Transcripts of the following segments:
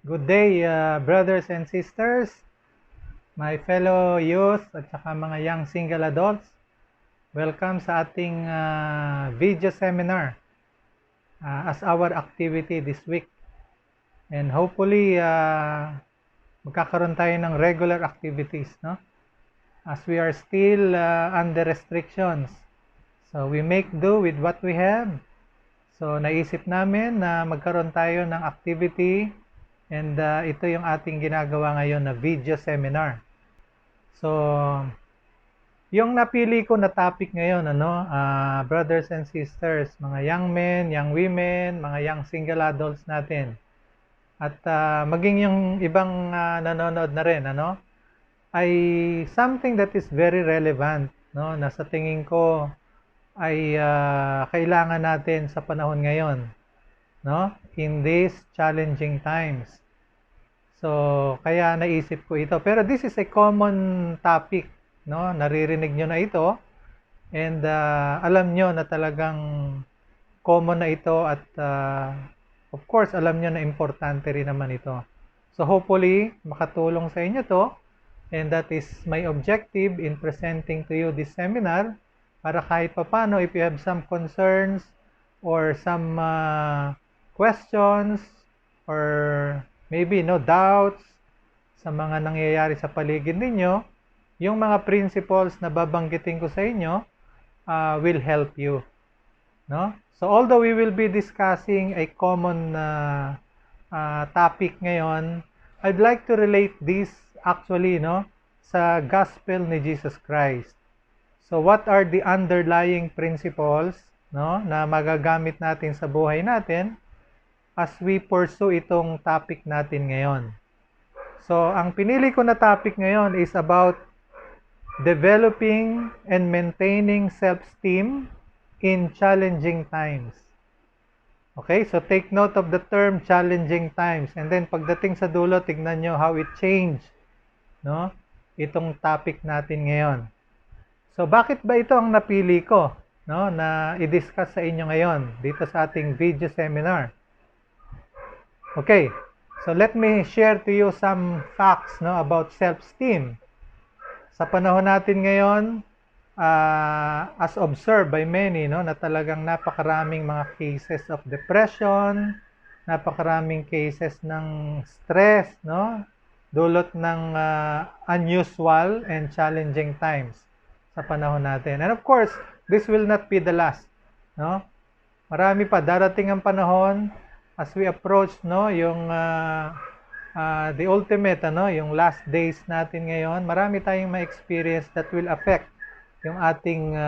Good day, brothers and sisters, my fellow youth at saka mga young single adults. Welcome sa ating video seminar as our activity this week. And hopefully, magkakaroon tayo ng regular activities, no? As we are still under restrictions. So we make do with what we have. So naisip namin na magkaroon tayo ng activity. And ito yung ating ginagawa ngayon na video seminar. So, yung napili ko na topic ngayon, brothers and sisters, mga young men, young women, mga young single adults natin. At maging yung ibang nanonood na rin, ay something that is very relevant, no? Na sa tingin ko ay kailangan natin sa panahon ngayon, no? In these challenging times. So, kaya naisip ko ito. Pero this is a common topic, no? Naririnig nyo na ito. And alam nyo na talagang common na ito at of course, alam nyo na importante rin naman ito. So, hopefully, makatulong sa inyo to. And that is my objective in presenting to you this seminar para kahit papano, if you have some concerns or some questions or maybe no doubts sa mga nangyayari sa paligid ninyo, yung mga principles na babanggitin ko sa inyo will help you, no? So although we will be discussing a common topic ngayon, I'd like to relate this actually, no, sa gospel ni Jesus Christ. So what are the underlying principles, no, na magagamit natin sa buhay natin as we pursue itong topic natin ngayon. So, ang pinili ko na topic ngayon is about developing and maintaining self-esteem in challenging times. Okay, so take note of the term challenging times. And then, pagdating sa dulo, tignan nyo how it changed, no? Itong topic natin ngayon. So, bakit ba ito ang napili ko, no, na i-discuss sa inyo ngayon dito sa ating video seminar? Okay, so let me share to you some facts, no, about self-esteem. Sa panahon natin ngayon, as observed by many, no, na talagang napakaraming mga cases of depression, napakaraming cases ng stress, no, dulot ng unusual and challenging times sa panahon natin. And of course, this will not be the last, no? Marami pa darating ang panahon as we approach, no, yung the ultimate, yung last days natin ngayon. Marami tayong ma-experience that will affect yung ating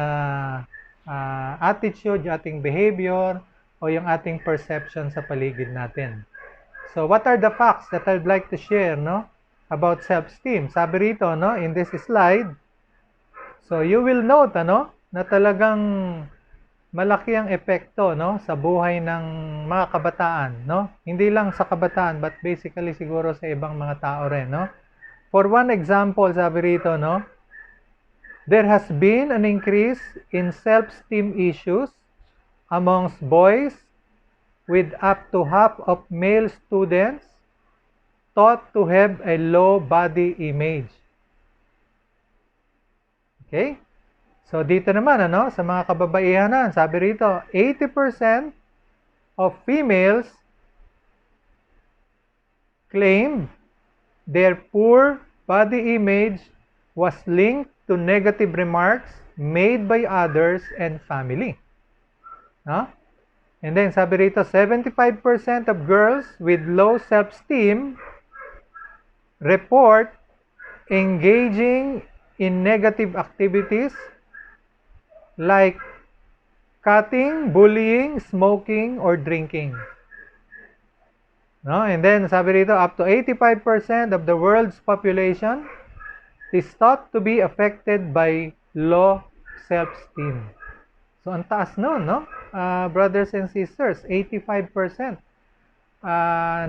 attitude, yung ating behavior, o yung ating perception sa paligid natin. So, what are the facts that I'd like to share, no, about self-esteem? Sabi rito, no, in this slide, so you will note, na talagang malaki ang epekto, no, sa buhay ng mga kabataan, no? Hindi lang sa kabataan, but basically siguro sa ibang mga tao rin, no? For one example, sabi rito, no, there has been an increase in self-esteem issues amongst boys, with up to half of male students thought to have a low body image. Okay? So, dito naman, sa mga kababaihanan, sabi rito, 80% of females claimed their poor body image was linked to negative remarks made by others and family. No? And then, sabi rito, 75% of girls with low self-esteem report engaging in negative activities like cutting, bullying, smoking, or drinking. No? And then, sabi rito, up to 85% of the world's population is thought to be affected by low self-esteem. So, ang taas nun, no? Brothers and sisters, 85%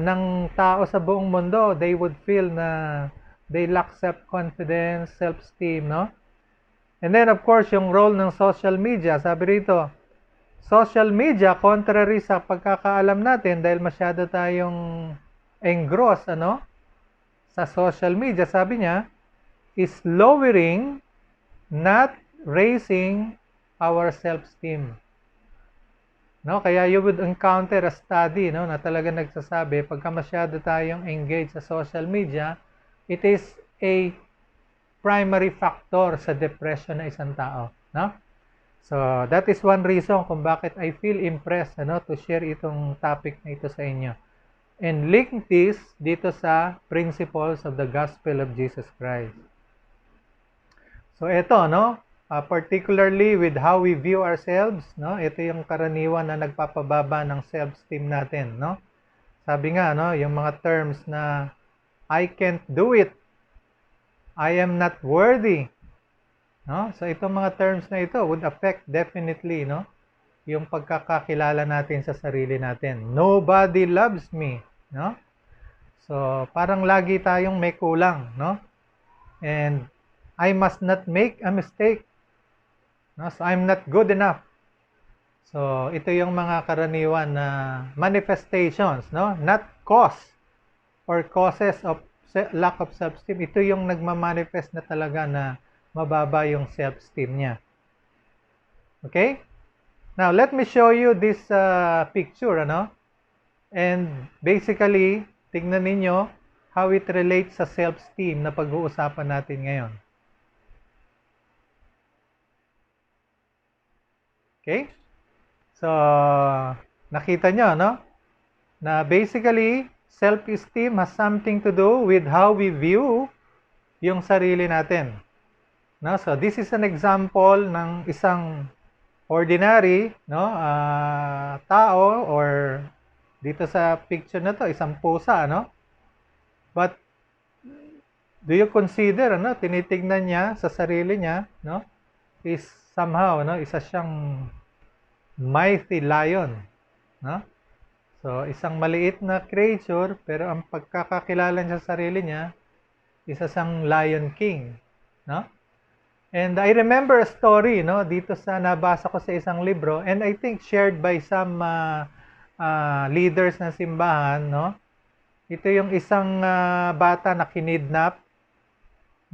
ng tao sa buong mundo, they would feel na they lack self-confidence, self-esteem, no? And then, of course, yung role ng social media. Sabi rito, social media, contrary sa pagkakaalam natin, dahil masyado tayong engross sa social media, sabi niya, is lowering, not raising our self-esteem. No, kaya you would encounter a study na talaga nagsasabi pagka masyado tayong engaged sa social media, it is a primary factor sa depression ng isang tao, no? So that is one reason kung bakit I feel impressed to share itong topic na ito sa inyo. And link this dito sa principles of the gospel of Jesus Christ. So ito, particularly with how we view ourselves, ito yung karaniwan na nagpapababa ng self-esteem natin, Sabi nga, yung mga terms na I can't do it, I am not worthy, So itong mga terms na ito would affect definitely, yung pagkakakilala natin sa sarili natin. Nobody loves me, So parang lagi tayong may kulang, And I must not make a mistake, So I'm not good enough. So ito yung mga karaniwan na manifestations, Not cause or causes of lack of self-esteem. Ito yung nagmamanifest na talaga na mababa yung self-esteem niya. Okay? Now, let me show you this picture, And basically, tingnan ninyo how it relates sa self-esteem na pag-uusapan natin ngayon. Okay? So, nakita nyo, na basically, self-esteem has something to do with how we view yung sarili natin. So, this is an example ng isang ordinary tao, or dito sa picture na to, isang pusa, But do you consider, tinitignan niya sa sarili niya, is somehow, isa siyang mighty lion, So, isang maliit na creature, pero ang pagkakakilala niya sa sarili niya, isa siyang Lion King, And I remember a story, dito sa nabasa ko sa isang libro, and I think shared by some leaders ng simbahan, Ito yung isang bata na kinidnap,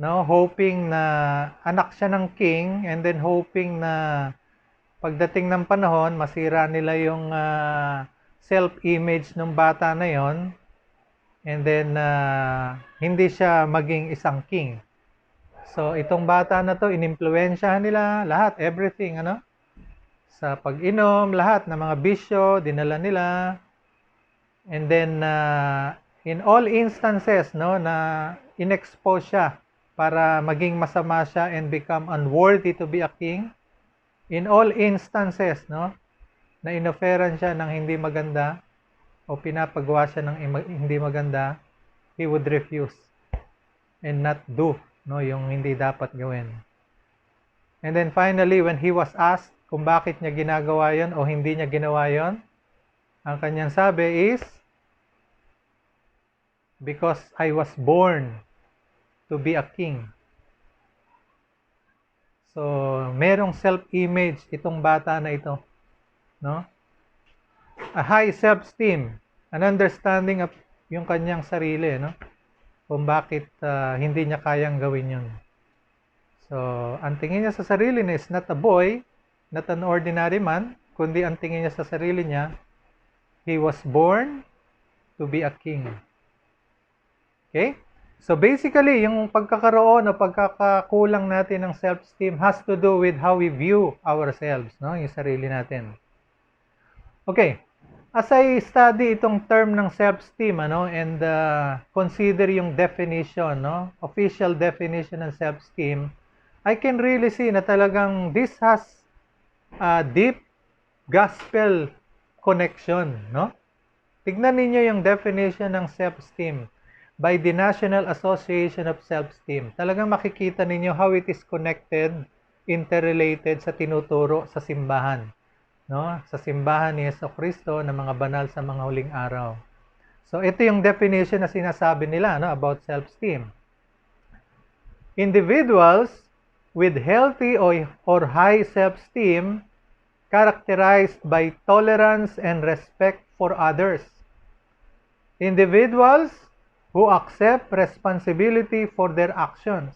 hoping na anak siya ng king, and then hoping na pagdating ng panahon, masira nila yung self-image ng bata na yon, and then hindi siya maging isang king. So, itong bata na to, inimpluwensyahan nila lahat, everything, sa pag-inom, lahat ng mga bisyo, dinala nila. And then, in all instances, na inexpose siya para maging masama siya and become unworthy to be a king. In all instances, na inoferan siya ng hindi maganda o pinapagawa siya ng hindi maganda, he would refuse and not do yung hindi dapat gawin. And then finally, when he was asked kung bakit niya ginagawa yon o hindi niya ginawa yon, ang kanyang sabi is, because I was born to be a king. So, merong self-image itong bata na ito, A high self-esteem, an understanding of yung kanyang sarili, kung bakit hindi niya kayang gawin yun. So, ang tingin niya sa sarili niya is not a boy, not an ordinary man, kundi ang tingin niya sa sarili niya, he was born to be a king. Okay? So, basically, yung pagkakaroon o pagkakakulang natin ng self-esteem has to do with how we view ourselves, yung sarili natin. Okay. As I study itong term ng self-esteem, and consider yung definition, official definition ng self-esteem, I can really see na talagang this has a deep gospel connection, Tignan ninyo yung definition ng self-esteem by the National Association of Self-Esteem. Talagang makikita ninyo how it is connected, interrelated sa tinuturo sa simbahan. Sa simbahan ni Jesucristo na mga banal sa mga huling araw. So, ito yung definition na sinasabi nila about self-esteem. Individuals with healthy or high self-esteem characterized by tolerance and respect for others, Individuals who accept responsibility for their actions,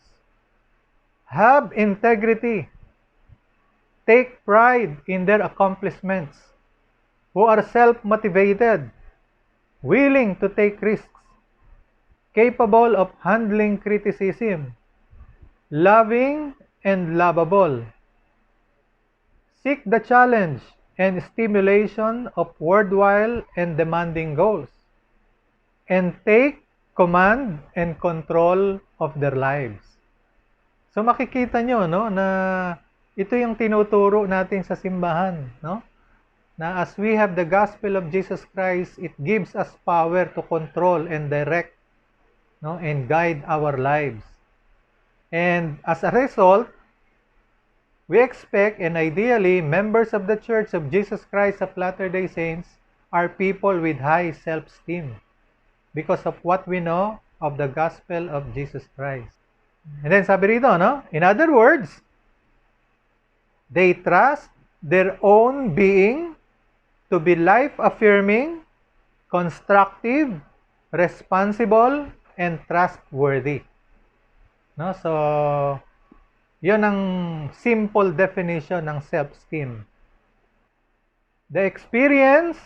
have integrity, take pride in their accomplishments, who are self-motivated, willing to take risks, capable of handling criticism, loving and lovable, seek the challenge and stimulation of worthwhile and demanding goals, and take command and control of their lives. So makikita nyo, no, na ito yung tinuturo natin sa simbahan, no? Na as we have the gospel of Jesus Christ, it gives us power to control and direct, no, and guide our lives. And as a result, we expect, and ideally, members of the Church of Jesus Christ of Latter-day Saints are people with high self-esteem because of what we know of the gospel of Jesus Christ. And then sabi rito, no? In other words, they trust their own being to be life-affirming, constructive, responsible, and trustworthy. No? So, yun ang simple definition ng self-esteem. The experience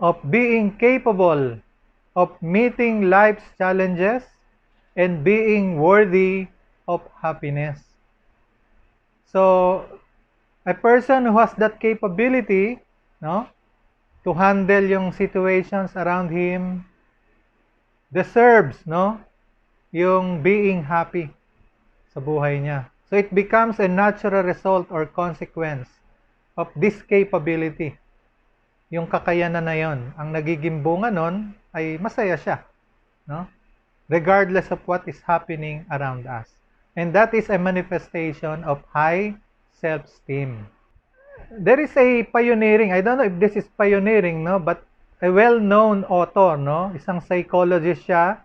of being capable of meeting life's challenges and being worthy of happiness. So, a person who has that capability, no, to handle yung situations around him deserves, no, yung being happy sa buhay niya. So, it becomes a natural result or consequence of this capability. Yung kakayanan na yon, ang nagiging bunga nun ay masaya siya, no? Regardless of what is happening around us. And that is a manifestation of high self-esteem. There is a pioneering, I don't know if this is pioneering, no, but a well-known author, no, isang psychologist siya,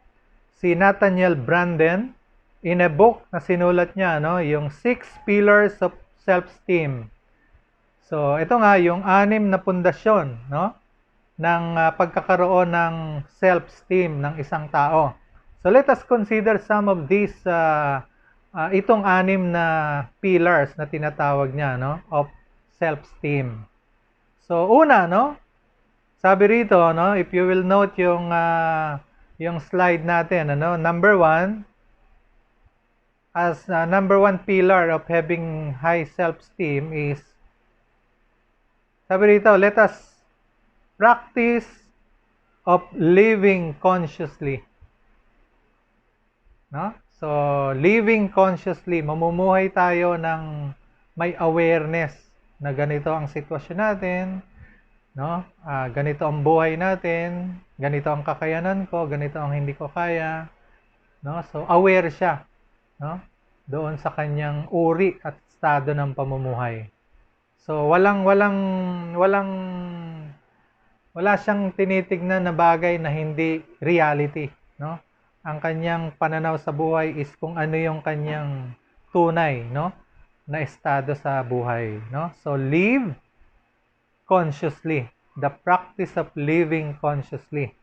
si Nathaniel Branden, in a book na sinulat niya, no, yung 6 Pillars of Self-Esteem. So, ito nga yung 6 na pundasyon, no, ng pagkakaroon ng self-esteem ng isang tao. So, let us consider some of these, itong 6 na pillars na tinatawag niya, no, of self-esteem. So, una, no, sabi rito, no, if you will note yung slide natin, ano, number 1, as number 1 pillar of having high self-esteem is, sabi rito, let us practice of living consciously. No? So, living consciously, mamumuhay tayo ng may awareness na ganito ang sitwasyon natin, no? Ganito ang buhay natin, ganito ang kakayanan ko, ganito ang hindi ko kaya, no? So, aware siya, no? Doon sa kanyang uri at estado ng pamumuhay. So, wala siyang tinitignan na bagay na hindi reality, no? Ang kanyang pananaw sa buhay is kung ano yung kanyang tunay, no, na estado sa buhay, no? So, live consciously. The practice of living consciously,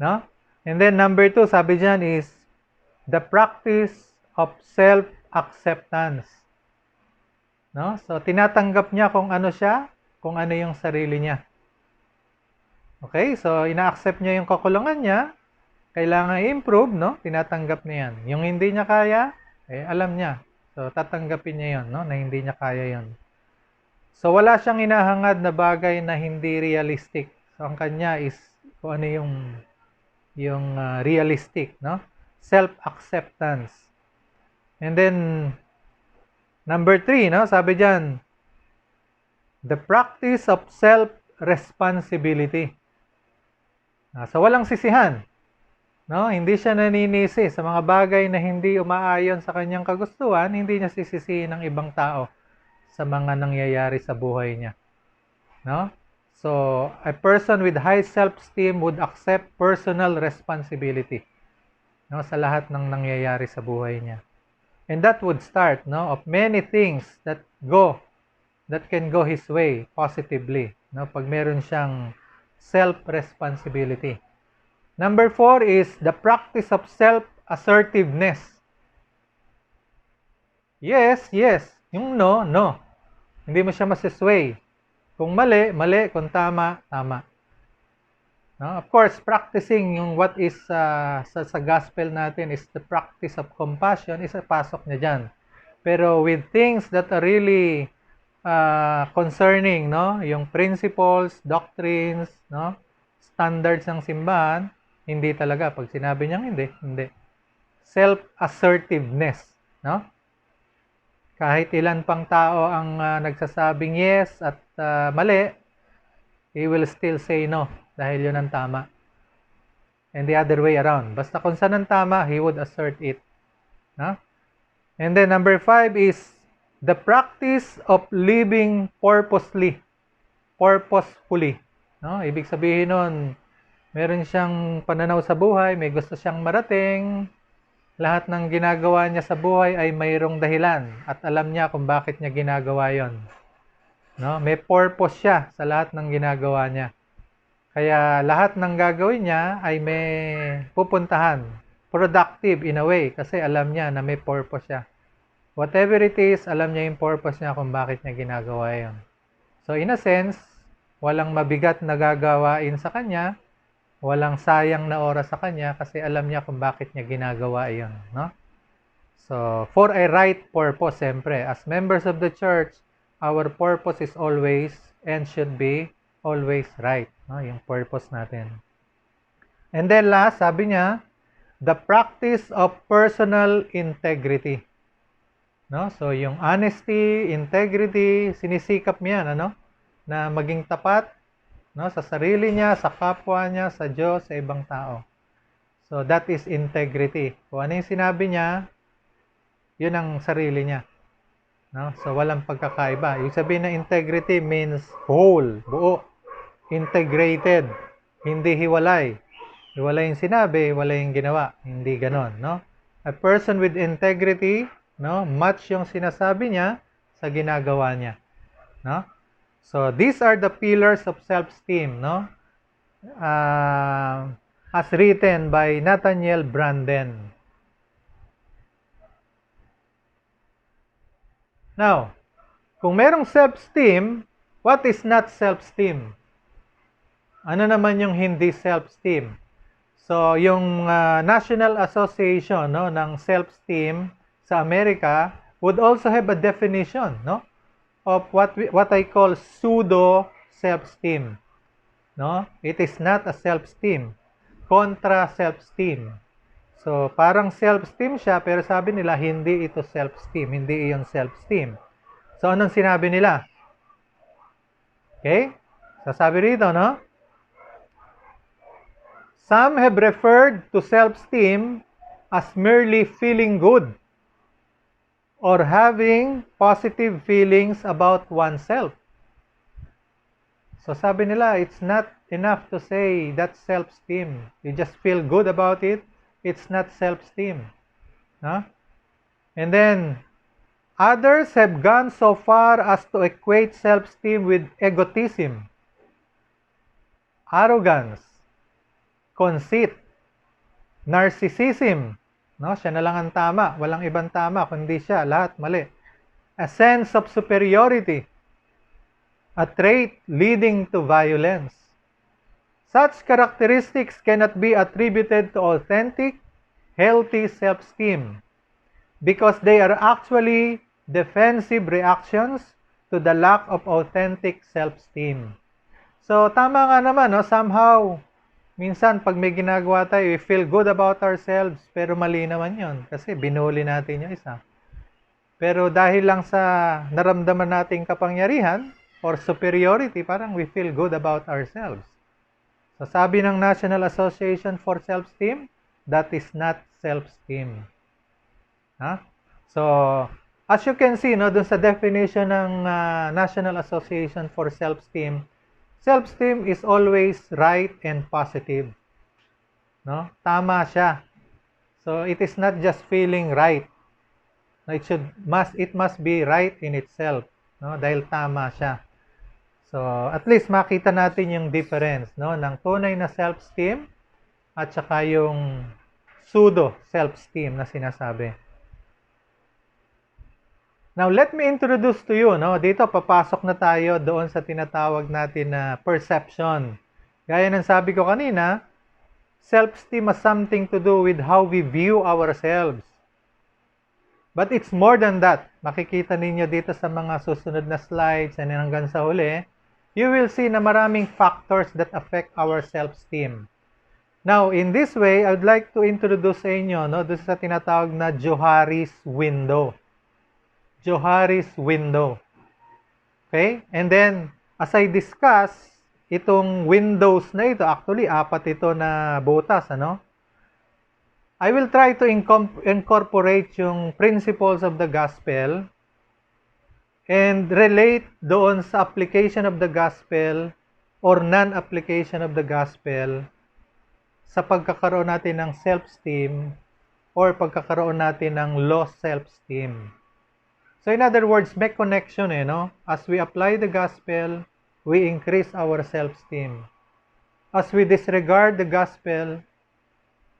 no? And then number 2, sabi diyan is the practice of self-acceptance. No? So, tinatanggap niya kung ano siya, kung ano yung sarili niya. Okay? So, ina-accept niya yung kakulangan niya, kailangan i-improve, no? Tinatanggap niya yan. Yung hindi niya kaya, alam niya. So, tatanggapin niya yun, no? Na hindi niya kaya yun. So, wala siyang inahangad na bagay na hindi realistic. So, ang kanya is kung ano yung realistic, no? Self-acceptance. And then, number 3, no? Sabi diyan, the practice of self-responsibility. So, walang sisihan. No? Hindi siya naninisi sa mga bagay na hindi umaayon sa kanyang kagustuhan, hindi niya sisisihin ng ibang tao sa mga nangyayari sa buhay niya. No? So, a person with high self-esteem would accept personal responsibility, no, sa lahat ng nangyayari sa buhay niya. And that would start, no, of many things that can go his way positively, no, pag meron siyang self-responsibility. Number 4 is the practice of self-assertiveness. Yes, yes. Yung no, no. Hindi mo siya masisway. Kung mali, mali. Kung tama, tama. No? Of course, practicing yung what is sa gospel natin is the practice of compassion, is pasok niya dyan. Pero with things that are really concerning, no? Yung principles, doctrines, no? Standards ng simbahan, hindi talaga. Pag sinabi niyang hindi, hindi. Self-assertiveness, no? Kahit ilan pang tao ang nagsasabing yes at mali, he will still say no dahil yun ang tama. And the other way around. Basta kung saan ang tama, he would assert it. No? And then number 5 is the practice of living purposefully. No? Ibig sabihin nun, meron siyang pananaw sa buhay, may gusto siyang marating, lahat ng ginagawa niya sa buhay ay mayroong dahilan at alam niya kung bakit niya ginagawa yon. No? May purpose siya sa lahat ng ginagawa niya. Kaya lahat ng gagawin niya ay may pupuntahan. Productive in a way kasi alam niya na may purpose siya. Whatever it is, alam niya yung purpose niya kung bakit niya ginagawa yon. So in a sense, walang mabigat na gagawain sa kanya, walang sayang na oras sa kanya kasi alam niya kung bakit niya ginagawa iyon, no? So, for a right purpose, siyempre. As members of the church, our purpose is always and should be always right, no? Yung purpose natin. And then last, sabi niya, the practice of personal integrity. No? So, yung honesty, integrity, sinisikap niya, ano? Na maging tapat, no, sa sarili niya, sa kapwa niya, sa Diyos, sa ibang tao. So that is integrity. Kung ano yung sinabi niya, yun ang sarili niya. No? So walang pagkakaiba. Yung sabihin na integrity means whole, buo, integrated, hindi hiwalay. Hiwalay yung sinabi, hiwalay yung ginawa. Hindi ganon, no? A person with integrity, no, match yung sinasabi niya sa ginagawa niya, no? So, these are the pillars of self-esteem, no? As written by Nathaniel Branden. Now, kung merong self-esteem, what is not self-esteem? Ano naman yung hindi self-esteem? So, yung National Association, no, ng self-esteem sa Amerika would also have a definition, no, of what I call pseudo self-esteem. No? It is not a self-esteem. Contra self-esteem. So, parang self-esteem siya, pero sabi nila, hindi ito self-esteem. Hindi iyon self-esteem. So, anong sinabi nila? Okay? So, sabi rito, no? Some have referred to self-esteem as merely feeling good or having positive feelings about oneself. So sabi nila, it's not enough to say that's self-esteem. You just feel good about it. It's not self-esteem. Huh? And then, others have gone so far as to equate self-esteem with egotism, arrogance, conceit, narcissism. No, siya na lang ang tama. Walang ibang tama, kundi siya. Lahat mali. A sense of superiority. A trait leading to violence. Such characteristics cannot be attributed to authentic, healthy self-esteem because they are actually defensive reactions to the lack of authentic self-esteem. So, tama nga naman, no? Somehow, minsan, pag may ginagawa tayo, we feel good about ourselves, pero mali naman yon kasi binuli natin yung isa. Pero dahil lang sa naramdaman nating kapangyarihan or superiority, parang we feel good about ourselves. So sabi ng National Association for Self-Esteem, that is not self-esteem. Huh? So, as you can see, no, dun sa definition ng National Association for Self-Esteem, self-esteem is always right and positive. No? Tama siya. So, it is not just feeling right. No, it must be right in itself, no? Dahil tama siya. So, at least makita natin yung difference, no, ng tunay na self-esteem at saka yung pseudo self-esteem na sinasabi. Now, let me introduce to you, no? Dito, papasok na tayo doon sa tinatawag natin na perception. Gaya ng sabi ko kanina, self-esteem has something to do with how we view ourselves. But it's more than that. Makikita ninyo dito sa mga susunod na slides and hanggang sa huli, you will see na maraming factors that affect our self-esteem. Now, in this way, I would like to introduce sa inyo, no, doon sa tinatawag na Johari's window. Johari's window. Okay? And then, as I discuss, itong windows na ito, actually, 4 ito na butas, ano? I will try to incorporate yung principles of the gospel and relate doon sa application of the gospel or non-application of the gospel sa pagkakaroon natin ng self-esteem or pagkakaroon natin ng low self-esteem. So in other words, make connection, no? As we apply the gospel, we increase our self-esteem. As we disregard the gospel,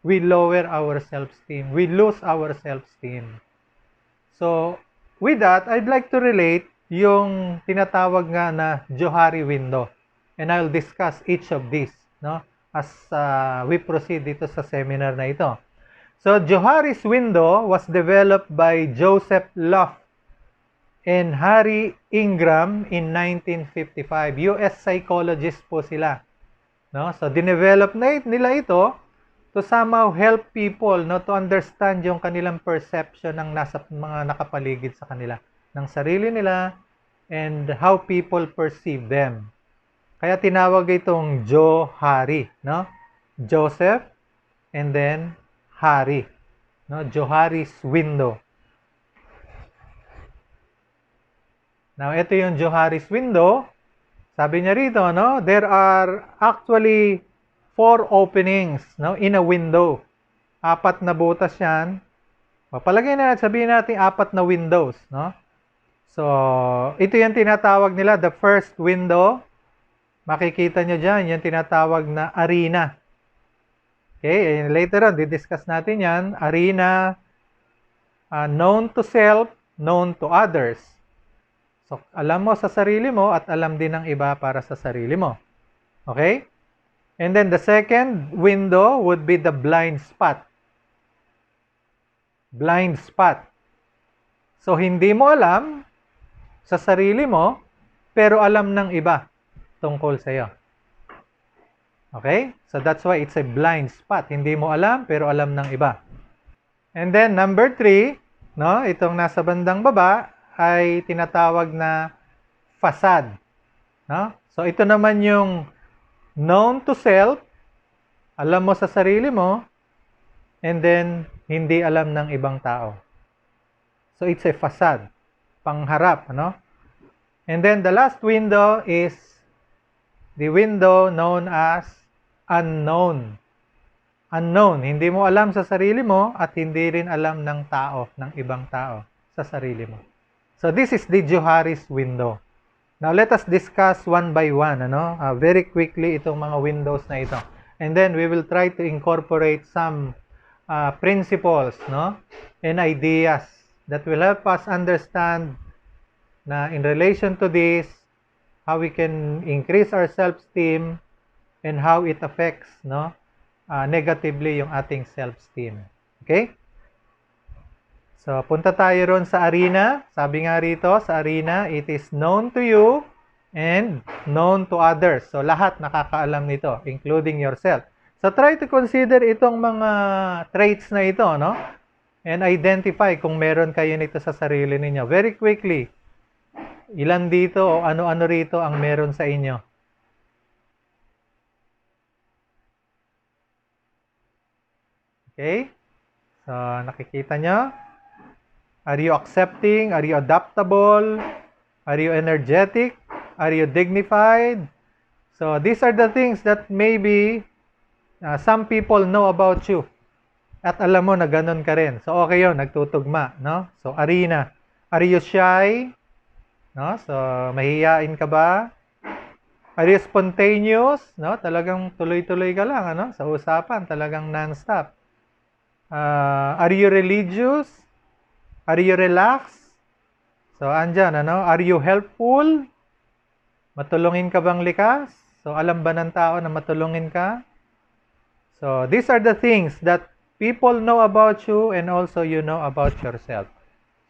we lower our self-esteem. We lose our self-esteem. So, with that, I'd like to relate yung tinatawag nga na Johari window. And I'll discuss each of these, no? As we proceed dito sa seminar na ito. So, Johari's window was developed by Joseph Luft and Harry Ingram in 1955. US psychologist po sila. No? So, dinevelop nila ito to somehow help people, no, to understand yung kanilang perception ng nasa mga nakapaligid sa kanila, ng sarili nila, and how people perceive them. Kaya tinawag itong Johari, no? Joseph, and then Harry. No? Johari's window. Now, ito yung Johari's window. Sabi niya rito, no? There are actually 4 openings, no, in a window. 4 na butas yan. Papalagay na, sabihin natin 4 na windows, no? So, ito yung tinatawag nila, the first window. Makikita nyo dyan, yung tinatawag na arena. Okay, and later on, didiscuss natin yan. Arena, known to self, known to others. So, alam mo sa sarili mo at alam din ng iba para sa sarili mo. Okay? And then the second window would be the blind spot. Blind spot. So, hindi mo alam sa sarili mo, pero alam ng iba tungkol sa iyo. Okay? So, that's why it's a blind spot. Hindi mo alam, pero alam ng iba. And then, number 3, no, itong nasa bandang baba, ay tinatawag na facade. No? So, ito naman yung known to self, alam mo sa sarili mo, and then, hindi alam ng ibang tao. So, it's a facade. Pangharap, no? And then, the last window is the window known as unknown. Unknown. Hindi mo alam sa sarili mo at hindi rin alam ng tao, ng ibang tao sa sarili mo. So, this is the Johari's window. Now, let us discuss one by one, very quickly itong mga windows na ito. And then, we will try to incorporate some principles, no, and ideas that will help us understand na in relation to this, how we can increase our self-esteem and how it affects, no, negatively yung ating self-esteem. Okay? So, punta tayo ron sa arena. Sabi nga rito, sa arena, it is known to you and known to others. So, lahat nakakaalam nito, including yourself. So, try to consider itong mga traits na ito, no? And identify kung meron kayo nito sa sarili ninyo. Very quickly, ilan dito o ano-ano rito ang meron sa inyo? Okay? So, nakikita nyo? Are you accepting? Are you adaptable? Are you energetic? Are you dignified? So, these are the things that maybe some people know about you. At alam mo na ganun ka rin. So, okay yun, nagtutugma, no? So, arena. Are you shy? No? So, mahihiyain ka ba? Are you spontaneous? No? Talagang tuloy-tuloy ka lang, ano? Sa usapan, talagang non-stop. Are you religious? Are you relaxed? So, andyan, ano? Are you helpful? Matulungin ka bang likas? So, alam ba ng tao na matulungin ka? So, these are the things that people know about you and also you know about yourself.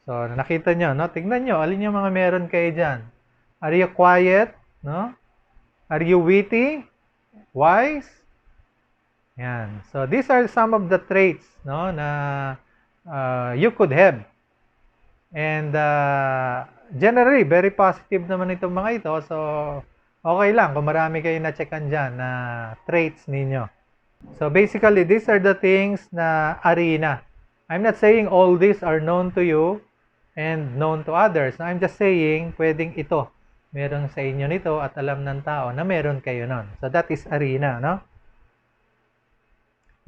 So, nakita nyo, no? Tingnan nyo, alin yung mga meron kayo dyan? Are you quiet? No? Are you witty? Wise? Yan. So, these are some of the traits, no, na you could have. And generally, very positive naman itong mga ito. So, okay lang kung marami kayo na-checkan dyan na traits ninyo. So, basically, these are the things na arena. I'm not saying all these are known to you and known to others. I'm just saying, pwedeng ito. Meron sa inyo nito at alam ng tao na meron kayo nun. So, that is arena, no?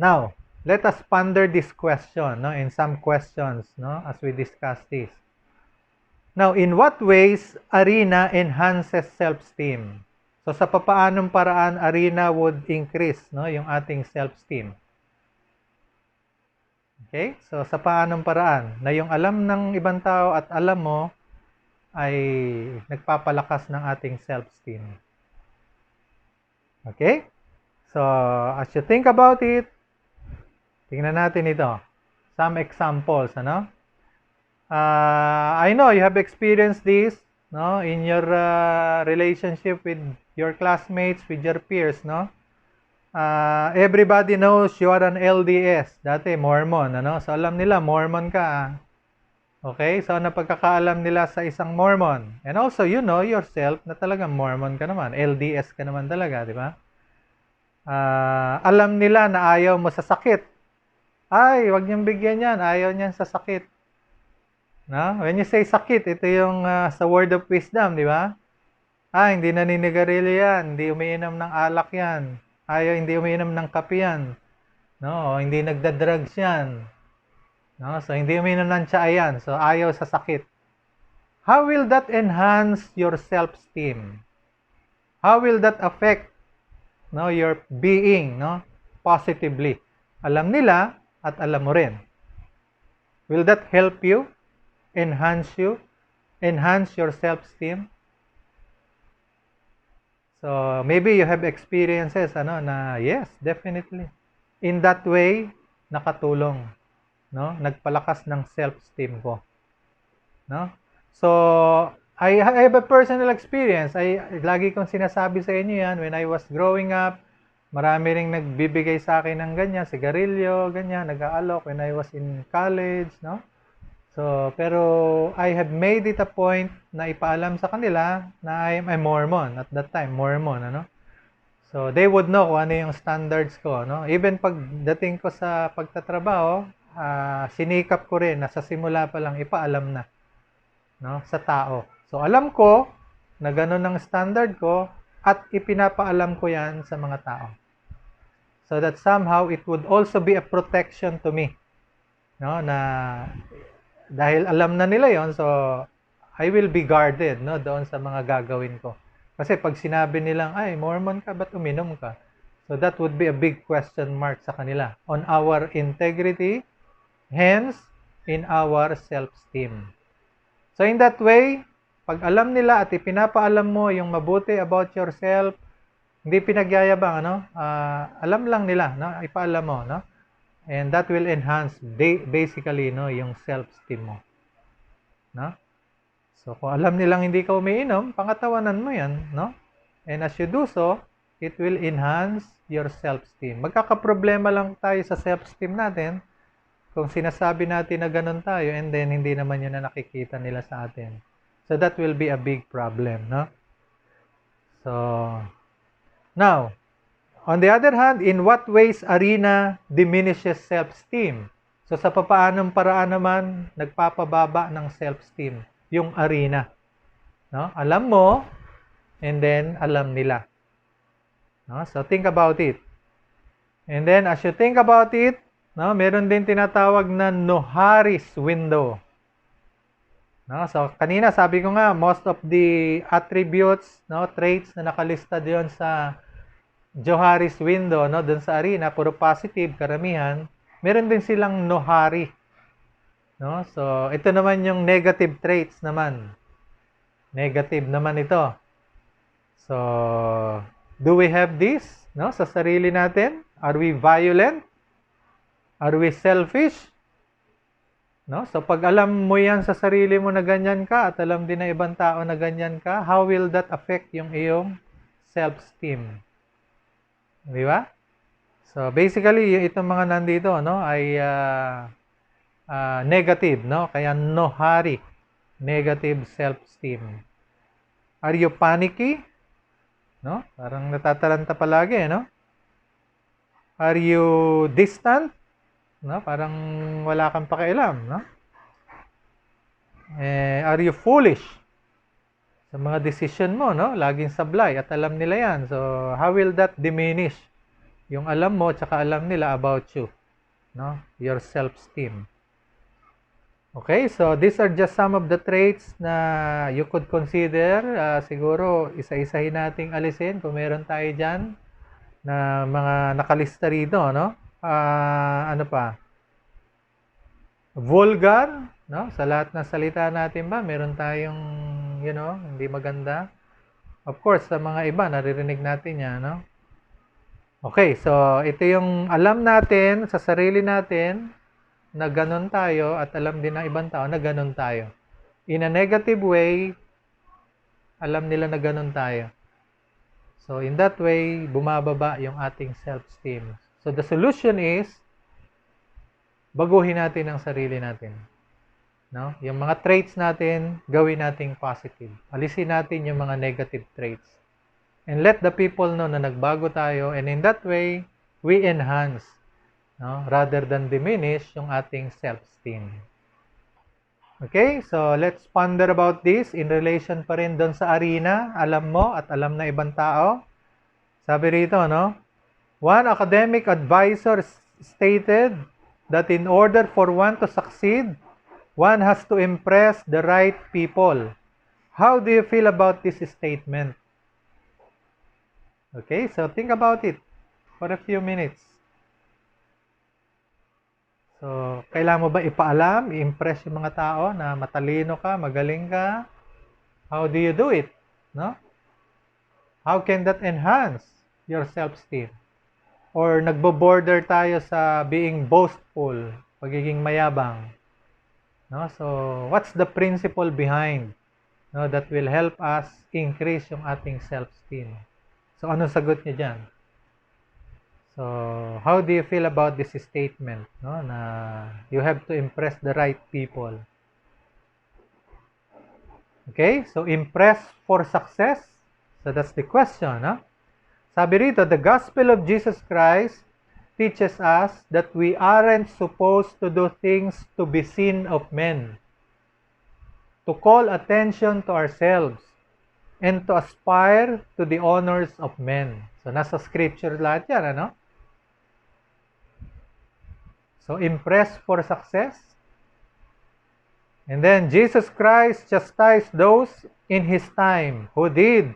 Now, let us ponder this question, no, in some questions, no, as we discuss this. Now, in what ways arena enhances self-esteem? So, sa papaanong paraan arena would increase, no, yung ating self-esteem? Okay? So, sa paanong paraan na yung alam ng ibang tao at alam mo ay nagpapalakas ng ating self-esteem. Okay? So, as you think about it, tingnan natin ito. Some examples, ano? I know you have experienced this, no, in your relationship with your classmates, with your peers, no? Everybody knows you are an LDS, dati Mormon, ano? So alam nila Mormon ka. Okay? So napagkakaalam nila sa isang Mormon. And also you know yourself na talagang Mormon ka naman, LDS ka naman talaga, di ba? Alam nila na ayaw mo sa sakit. Ay, wag niyang bigyan yan, ayaw niyan sa sakit. No? When you say sakit, ito yung sa word of wisdom, di ba? Hindi naninigarilyo yan, hindi umiinom ng alak yan, hindi umiinom ng kape yan, no? Hindi nagda-drugs yan, no? So, hindi umiinom ng tsaa yan, so ayaw sa sakit. How will that enhance your self-esteem? How will that affect, no, your being, no, positively? Alam nila at alam mo rin. Will that help you? Enhance your self-esteem? So, maybe you have experiences, ano, na yes, definitely. In that way, nakatulong, no? Nagpalakas ng self-esteem ko, no? So, I have a personal experience. Lagi kong sinasabi sa inyo yan, when I was growing up, marami ring nagbibigay sa akin ng ganyan, sigarilyo, ganyan, nag-aalok when I was in college, no? So, pero I have made it a point na ipaalam sa kanila na I am a Mormon at that time, Mormon, ano? So, they would know kung ano yung standards ko, no? Even pagdating ko sa pagtatrabaho, sinikap ko rin na sa simula pa lang ipaalam na, no, sa tao. So, alam ko na ganun ang standard ko at ipinapaalam ko yan sa mga tao. So that somehow it would also be a protection to me, no, na dahil alam na nila yon, so I will be guarded, no, doon sa mga gagawin ko. Kasi pag sinabi nilang, ay, Mormon ka, ba't uminom ka? So that would be a big question mark sa kanila on our integrity, hence, in our self-esteem. So in that way, pag alam nila at ipinapaalam mo yung mabuti about yourself, hindi pinagyayabang, ano? Alam lang nila, no? Ipaalam mo, no? And that will enhance basically, no, yung self-esteem mo. No? So kung alam nilang hindi ka umiinom, pangatawanan mo 'yan, no? And as you do so, it will enhance your self-esteem. Magkakaproblema lang tayo sa self-esteem natin kung sinasabi natin na ganun tayo and then hindi naman 'yun na nakikita nila sa atin. So that will be a big problem, no? So now, on the other hand, in what ways arena diminishes self-esteem? So sa papaanong paraan naman nagpapababa ng self-esteem yung arena, no? Alam mo and then alam nila. No? So think about it. And then as you think about it, no, meron din tinatawag na Noharis window. No? So, kanina sabi ko nga, most of the attributes, no, traits na nakalista diyon sa Johari's window, no, doon sa arena, puro positive, karamihan. Meron din silang Nohari. No? So, ito naman yung negative traits naman. Negative naman ito. So, do we have this, no, sa sarili natin? Are we violent? Are we selfish? No? So pag alam mo yan sa sarili mo na ganyan ka at alam din ng ibang tao na ganyan ka, how will that affect yung iyong self-esteem? Di ba? So basically, itong mga nandito, no, ay negative, no? Kaya Nohari, negative self-esteem. Are you panicky? No? Parang natataranta palagi, no? Are you distant? No? Parang wala kang pakialam, no? Are you foolish? Sa mga decision mo, no? Laging sablay at alam nila yan. So, how will that diminish yung alam mo at saka alam nila about you, no? Your self-esteem. Okay, so these are just some of the traits na you could consider. Siguro, isa-isahin nating alisin kung meron tayo dyan na mga nakalista rito, no? Ano pa? Vulgar, no? Sa lahat ng salita natin ba, meron tayong, hindi maganda. Of course, sa mga iba, naririnig natin yan, no? Okay, so ito yung alam natin sa sarili natin na ganun tayo at alam din ng ibang tao na ganun tayo. In a negative way, alam nila na ganun tayo. So, in that way, bumababa yung ating self-esteem. So, the solution is, baguhin natin ang sarili natin. No? Yung mga traits natin, gawin nating positive. Alisin natin yung mga negative traits. And let the people know na nagbago tayo. And in that way, we enhance, no? Rather than diminish yung ating self-esteem. Okay, so let's ponder about this in relation pa rin doon sa arena. Alam mo at alam na ibang tao. Sabi rito, no? One academic advisor stated that in order for one to succeed, one has to impress the right people. How do you feel about this statement? Okay, so think about it for a few minutes. So, kailangan mo ba ipaalam, i-impress yung mga tao na matalino ka, magaling ka? How do you do it? No? How can that enhance your self-esteem? Or nagbo-border tayo sa being boastful, pagiging mayabang? No? So, what's the principle behind, no, that will help us increase yung ating self-esteem? So, anong sagot niyo dyan? So, how do you feel about this statement, no, na you have to impress the right people? Okay, so impress for success. So, that's the question, no? Sabi rito, the gospel of Jesus Christ teaches us that we aren't supposed to do things to be seen of men, to call attention to ourselves, and to aspire to the honors of men. So, nasa scripture lahat yan, ano? So, impress for success. And then, Jesus Christ chastised those in His time who did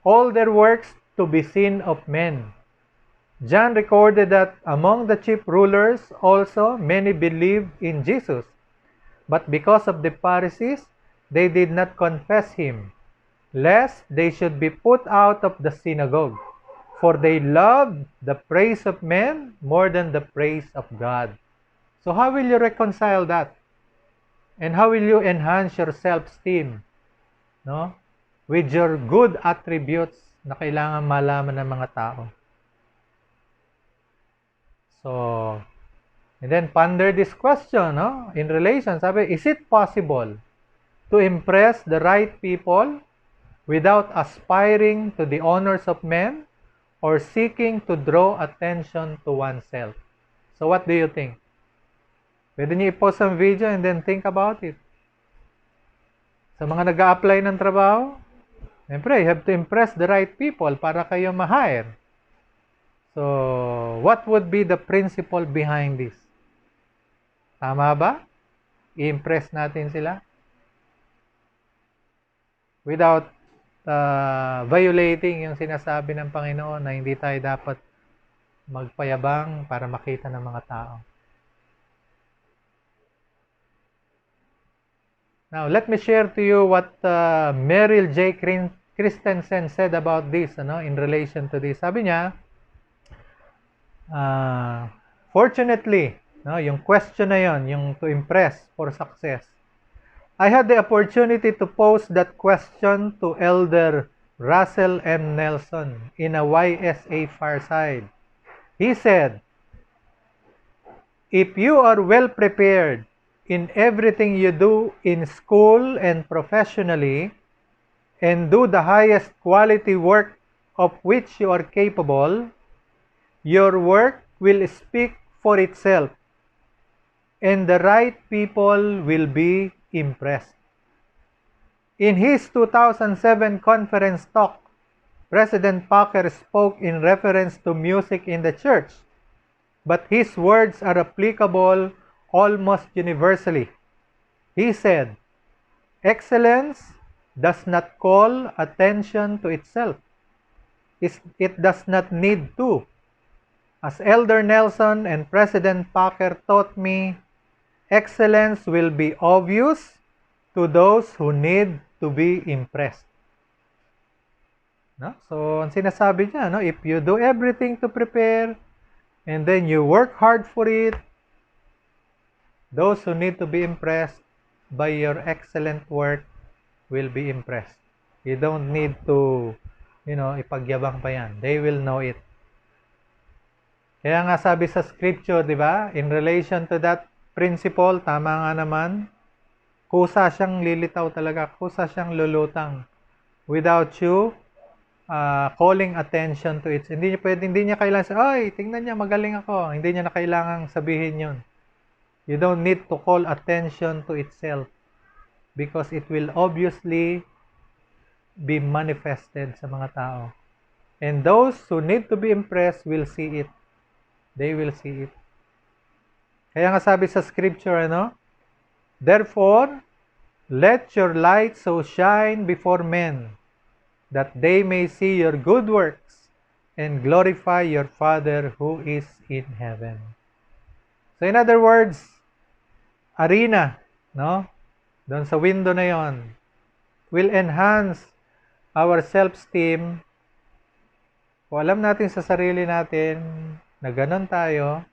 all their works to be seen of men. John recorded that among the chief rulers also many believed in Jesus. But because of the Pharisees, they did not confess Him, lest they should be put out of the synagogue. For they loved the praise of men more than the praise of God. So how will you reconcile that? And how will you enhance your self-esteem, no, with your good attributes na kailangan malaman ng mga tao? So, and then ponder this question, no, in relation. Sabi, is it possible to impress the right people without aspiring to the honors of men or seeking to draw attention to oneself? So, what do you think? Pwede niyo i-pause ang video and then think about it. Sa mga nag-a-apply ng trabaho, siyempre, you have to impress the right people para kayo ma-hire. So, what would be the principle behind this? Tama ba? I-impress natin sila? without violating yung sinasabi ng Panginoon na hindi tayo dapat magpayabang para makita ng mga tao. Now, let me share to you what Meryl J. Christensen said about this, in relation to this. Sabi niya, fortunately, yung question na yon, yung to impress for success, I had the opportunity to pose that question to Elder Russell M. Nelson in a YSA Fireside. He said, if you are well prepared in everything you do in school and professionally, and do the highest quality work of which you are capable, your work will speak for itself, and the right people will be impressed. In his 2007 conference talk, President Parker spoke in reference to music in the church, but his words are applicable almost universally. He said, excellence does not call attention to itself. It does not need to. As Elder Nelson and President Parker taught me, excellence will be obvious to those who need to be impressed. No? So, ang sinasabi niya, if you do everything to prepare, and then you work hard for it, those who need to be impressed by your excellent work will be impressed. You don't need to, ipagyabang pa yan. They will know it. Kaya nga sabi sa scripture, di ba? In relation to that principle, tama nga naman, kusa siyang lilitaw talaga, kusa siyang lulutang. Without you calling attention to it. Hindi niya kailangan ay, tingnan niya, magaling ako. Hindi niya na kailangang sabihin yun. You don't need to call attention to itself because it will obviously be manifested sa mga tao. And those who need to be impressed will see it. They will see it. Kaya nga sabi sa scripture, therefore, let your light so shine before men, that they may see your good works and glorify your Father who is in heaven. So in other words, arena, doon sa window na yon, will enhance our self-esteem. Kung alam natin sa sarili natin na ganun tayo,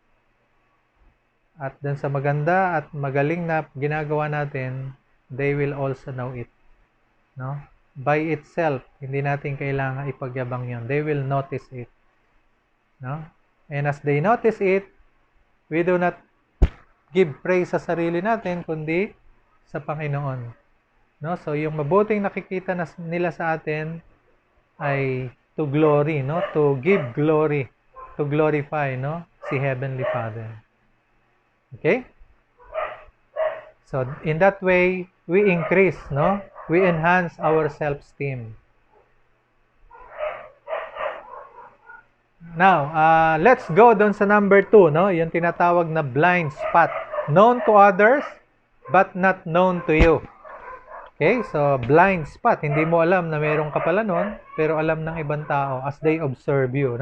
at doon sa maganda at magaling na ginagawa natin, they will also know it. By itself, hindi natin kailangan ipagyabang yon. They will notice it. And as they notice it, we do not give praise sa sarili natin, kundi sa Panginoon. So, yung mabuting nakikita nila sa atin ay to glory, to give glory, to glorify, si Heavenly Father. Okay? So, in that way, we increase, we enhance our self-esteem. Now, let's go doon sa number 2, yung tinatawag na blind spot. Known to others, but not known to you. Okay, so blind spot. Hindi mo alam na meron ka pala nun, pero alam ng ibang tao as they observe you,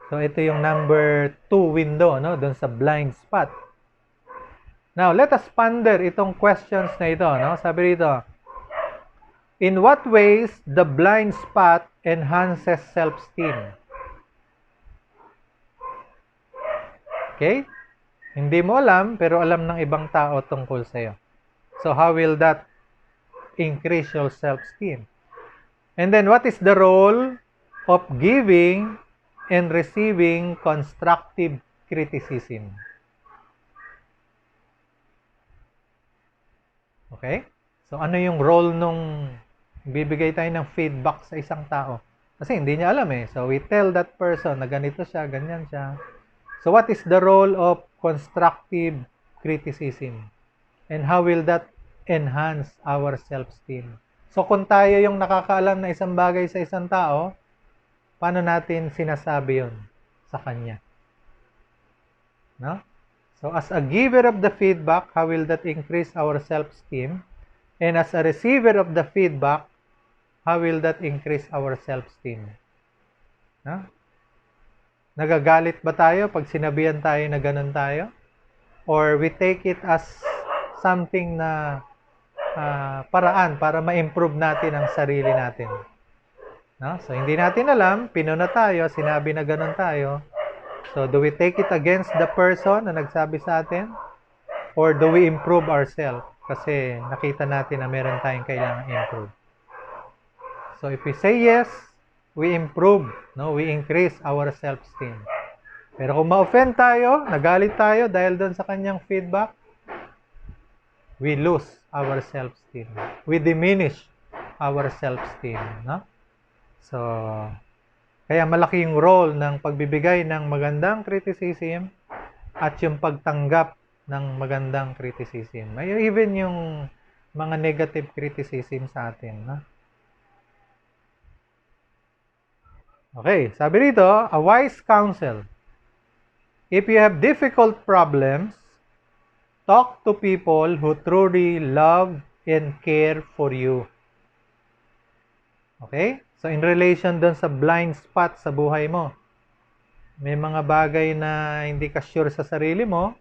So, ito yung number 2 window, doon sa blind spot. Now, let us ponder itong questions na ito, Sabi dito, in what ways the blind spot enhances self-esteem? Okay? Hindi mo alam, pero alam ng ibang tao tungkol sa'yo. So, how will that increase your self-esteem? And then, what is the role of giving and receiving constructive criticism? Okay? So, ano yung role nung bibigay tayo ng feedback sa isang tao? Kasi hindi niya alam eh. So, we tell that person na ganito siya, ganyan siya. So, what is the role of constructive criticism? And how will that enhance our self-esteem? So, kung tayo yung nakakaalam na isang bagay sa isang tao, paano natin sinasabi yun sa kanya? So, as a giver of the feedback, how will that increase our self-esteem? And as a receiver of the feedback, how will that increase our self-esteem? No? Nagagalit ba tayo pag sinabihan tayo na ganun tayo? Or we take it as something na paraan para ma-improve natin ang sarili natin. No? So, hindi natin alam, pinuna tayo, sinabi na ganun tayo. So, do we take it against the person na nagsabi sa atin? Or do we improve ourselves? Kasi nakita natin na meron tayong kailangan improve. So, if we say yes, we improve, no? We increase our self-esteem. Pero kung ma-offend tayo, nagalit tayo dahil doon sa kanyang feedback, we lose our self-esteem. We diminish our self-esteem, no? So, kaya malaki yung role ng pagbibigay ng magandang criticism at yung pagtanggap ng magandang criticism. May even yung mga negative criticism sa atin, no? Okay, sabi rito, a wise counsel. If you have difficult problems, talk to people who truly love and care for you. Okay? So, in relation dun sa blind spot sa buhay mo, may mga bagay na hindi ka sure sa sarili mo,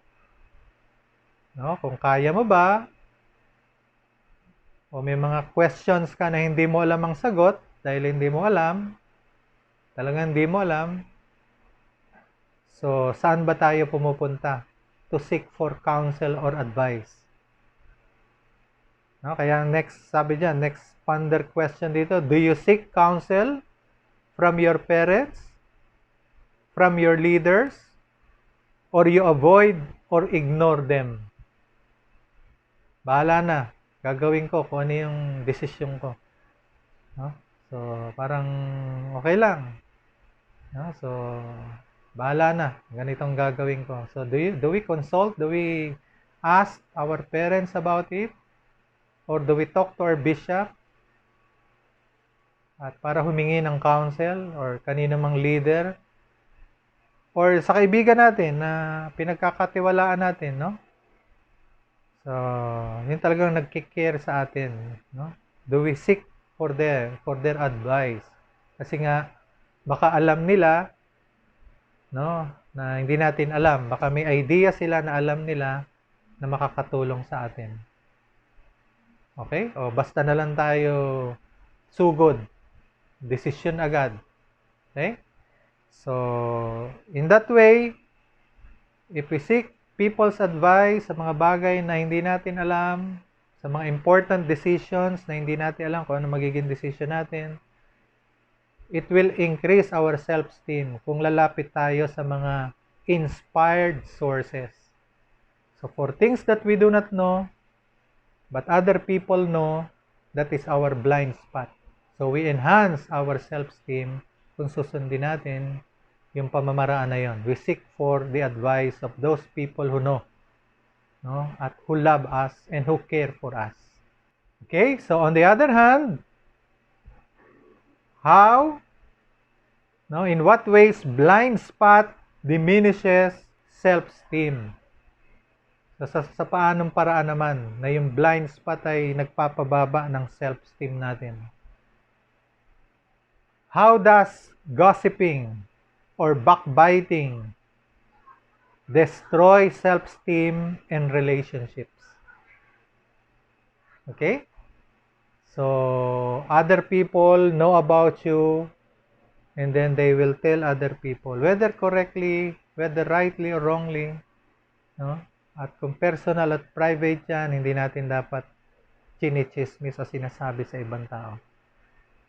no? Kung kaya mo ba, o may mga questions ka na hindi mo alam ang sagot, dahil hindi mo alam, talagang hindi mo alam, so saan ba tayo pumupunta to seek for counsel or advice? No? Kaya next, sabi dyan, next ponder question dito, do you seek counsel from your parents, from your leaders, or you avoid or ignore them? Bahala na, gagawin ko kung ano yung desisyon ko. No? So, parang okay lang. No? So, bahala na, ganitong gagawin ko. So, do we consult? Do we ask our parents about it? Or do we talk to our bishop? At para humingi ng counsel or kanino mang leader? Or sa kaibigan natin na pinagkakatiwalaan natin, no? So, yun talagang nagkikare sa atin, no? Do we seek for their advice? Kasi nga, baka alam nila, no, na hindi natin alam. Baka may idea sila na alam nila na makakatulong sa atin. Okay? O basta na lang tayo sugod. Decision agad. Okay? So, in that way, if we seek people's advice sa mga bagay na hindi natin alam, sa mga important decisions na hindi natin alam kung ano magiging decision natin, it will increase our self-esteem kung lalapit tayo sa mga inspired sources. So, for things that we do not know, but other people know, that is our blind spot. So, we enhance our self-esteem kung susundin natin yung pamamaraan na yun. We seek for the advice of those people who know, no? At who love us and who care for us. Okay? So, on the other hand, how, no, in what ways blind spot diminishes self-esteem? So, sa paanong paraan naman na yung blind spot ay nagpapababa ng self-esteem natin? How does gossiping or backbiting destroy self-esteem and relationships? Okay? So, other people know about you and then they will tell other people, whether correctly, whether rightly or wrongly, no? At kung personal at private yan, hindi natin dapat chinichismis o sinasabi sa ibang tao.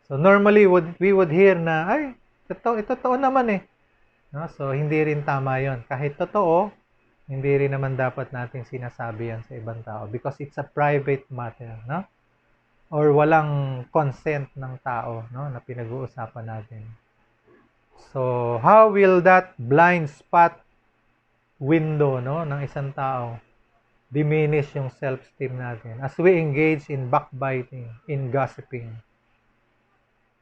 So, normally, we would hear na, ay, totoo naman eh. No? So, hindi rin tama yon. Kahit totoo, hindi rin naman dapat natin sinasabi yan sa ibang tao because it's a private matter, no? Or walang consent ng tao, no, na pinag-uusapan natin. So, how will that blind spot window, no, ng isang tao diminish yung self-esteem natin as we engage in backbiting, in gossiping?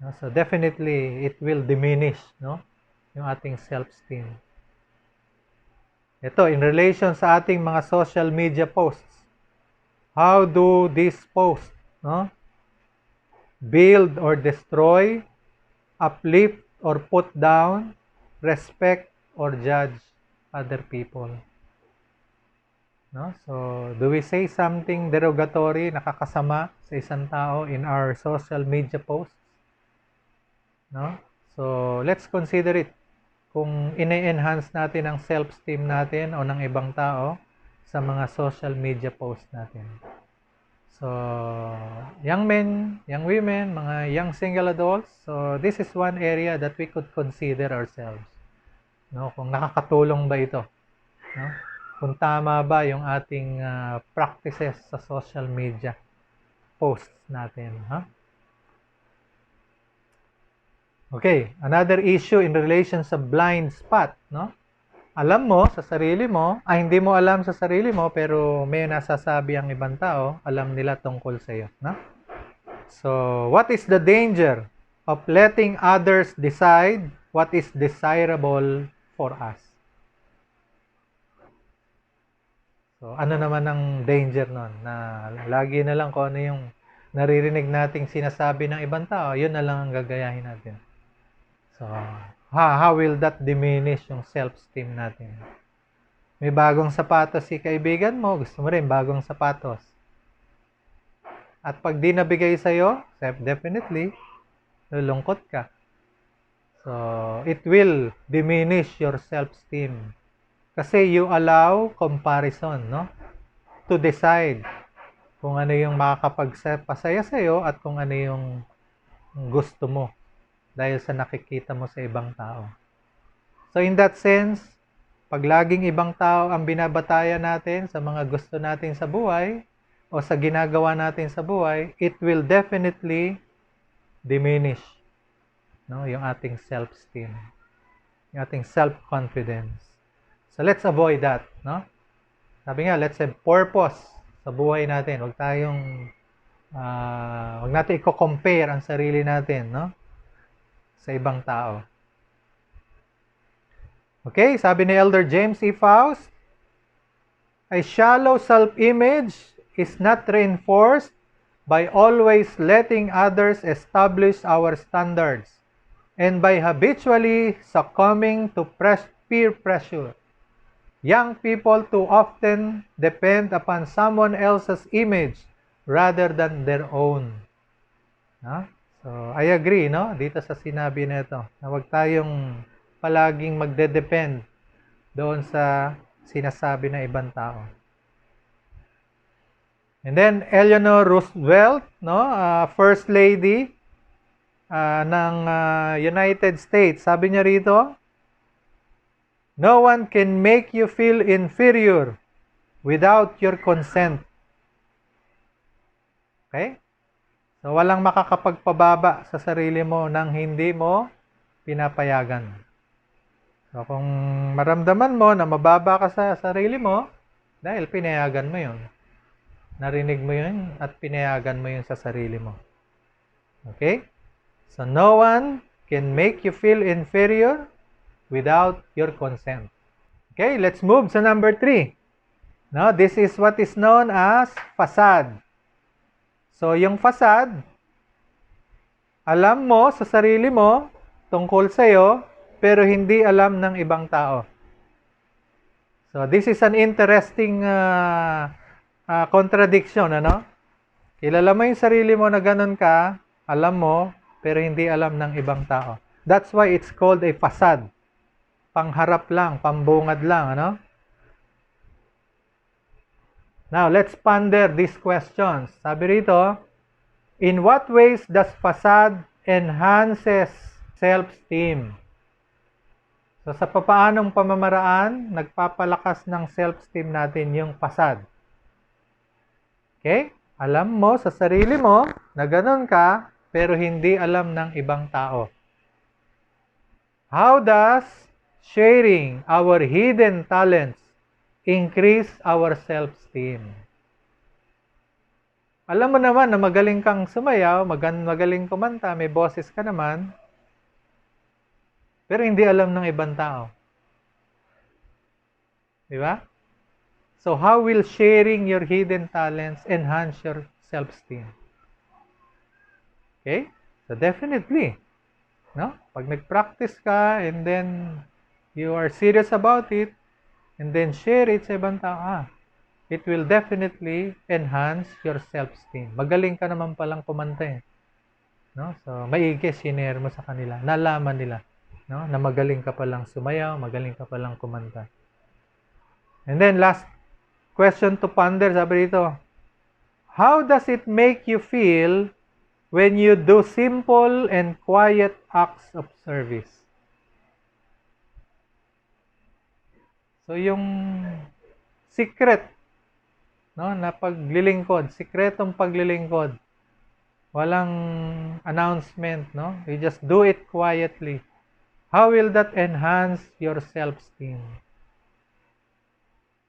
No? So, definitely, it will diminish, no, yung ating self-esteem. Ito, in relation sa ating mga social media posts, how do these posts, no, build or destroy, uplift or put down, respect or judge other people. No? So, do we say something derogatory, nakakasama sa isang tao in our social media posts? No? So, let's consider it. Kung ine-enhance natin ang self-esteem natin o ng ibang tao sa mga social media posts natin. So, young men, young women, mga young single adults, so this is one area that we could consider ourselves. No? Kung nakakatulong ba ito? No? Kung tama ba yung ating practices sa social media posts natin. Huh? Okay, another issue in relation sa blind spot. No? Alam mo sa sarili mo, hindi mo alam sa sarili mo, pero may nasasabi ang ibang tao, alam nila tungkol sa iyo. No? So, what is the danger of letting others decide what is desirable for us? So, ano naman ang danger nun? Na lagi na lang kung ano yung naririnig nating sinasabi ng ibang tao, yun na lang ang gagayahin natin. So, how will that diminish yung self-esteem natin? May bagong sapatos si kaibigan mo, gusto mo rin bagong sapatos. At pag di nabigay sa'yo, definitely, lulungkot ka. So, it will diminish your self-esteem. Kasi you allow comparison, no? To decide kung ano yung makakapagpasaya sa'yo at kung ano yung gusto mo dahil sa nakikita mo sa ibang tao. So in that sense, pag laging ibang tao ang binabatayan natin sa mga gusto natin sa buhay o sa ginagawa natin sa buhay, it will definitely diminish, no, yung ating self-esteem, yung ating self-confidence. So let's avoid that, no? Sabi nga, let's have purpose sa buhay natin. Huwag natin i-compare ang sarili natin, no? Sa ibang tao. Okay, sabi ni Elder James E. Faust, a shallow self-image is not reinforced by always letting others establish our standards and by habitually succumbing to peer pressure. Young people too often depend upon someone else's image rather than their own. No? So, I agree, no? Dito sa sinabi nito, na huwag tayong palaging magde-depend doon sa sinasabi ng ibang tao. And then, Eleanor Roosevelt, no? First Lady ng United States, sabi niya rito, no one can make you feel inferior without your consent. Okay? So, walang makakapagpababa sa sarili mo nang hindi mo pinapayagan. So, kung maramdaman mo na mababa ka sa sarili mo, dahil pinayagan mo yun. Narinig mo yun at pinayagan mo yun sa sarili mo. Okay? So, no one can make you feel inferior without your consent. Okay, let's move to number 3. Now, this is what is known as facade. So, yung facade, alam mo sa sarili mo tungkol sa'yo, pero hindi alam ng ibang tao. So, this is an interesting contradiction, ano? Kilala mo yung sarili mo na ganun ka, alam mo, pero hindi alam ng ibang tao. That's why it's called a facade. Pangharap lang, pambungad lang, ano? Now, let's ponder these questions. Sabi rito, in what ways does facade enhances self-esteem? So, sa papaanong pamamaraan, nagpapalakas ng self-esteem natin yung facade. Okay? Alam mo sa sarili mo na ganun ka, pero hindi alam ng ibang tao. How does sharing our hidden talents increase our self-esteem? Alam mo naman na magaling kang sumayaw, magaling kumanta, may boses ka naman, pero hindi alam ng ibang tao. Di ba? So, how will sharing your hidden talents enhance your self-esteem? Okay? So definitely, no? Pag nag-practice ka and then you are serious about it and then share it sa ibang tao, it will definitely enhance your self-esteem. Magaling ka naman palang kumanta eh. No? So, maigi sinare mo sa kanila. Nalaman nila, no? Na magaling ka palang sumayaw, magaling ka palang kumanta. And then last question to ponder, sabi dito, how does it make you feel when you do simple and quiet acts of service? So, yung secret, no, na paglilingkod, sikretong paglilingkod, walang announcement, no? You just do it quietly. How will that enhance your self-esteem?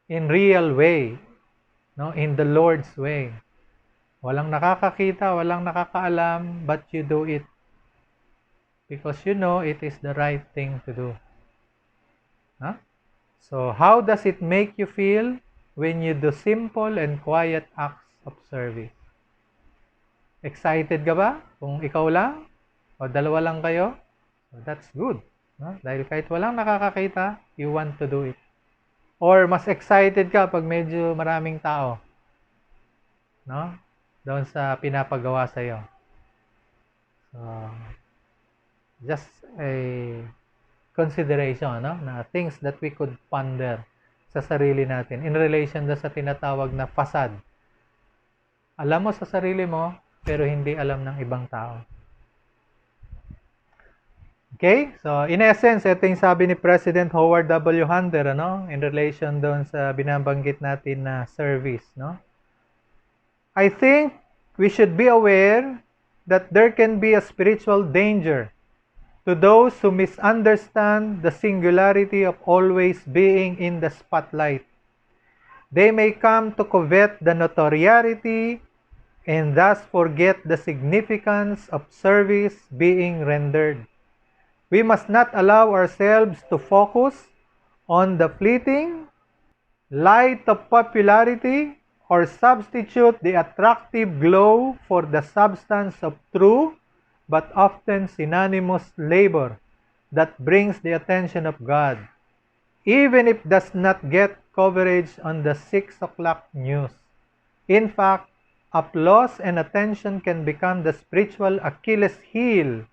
In real way, no? In the Lord's way. Walang nakakakita, walang nakakaalam, but you do it because you know it is the right thing to do. Huh? So, how does it make you feel when you do simple and quiet acts of service? Excited ka ba? Kung ikaw lang o dalawa lang kayo, so that's good. No? Dahil kahit walang nakakakita, you want to do it. Or mas excited ka pag medyo maraming tao, no? Doon sa pinapagawa sa iyo. So, just a consideration, no? Na things that we could ponder sa sarili natin in relation sa tinatawag na facade. Alam mo sa sarili mo, pero hindi alam ng ibang tao. Okay? So, in essence, ito yung sabi ni President Howard W. Hunter, ano? In relation doon sa binabanggit natin na service, no? I think we should be aware that there can be a spiritual danger to those who misunderstand the singularity of always being in the spotlight. They may come to covet the notoriety and thus forget the significance of service being rendered. We must not allow ourselves to focus on the fleeting light of popularity or substitute the attractive glow for the substance of true but often synonymous labor that brings the attention of God, even if it does not get coverage on the 6 o'clock news. In fact, applause and attention can become the spiritual Achilles heel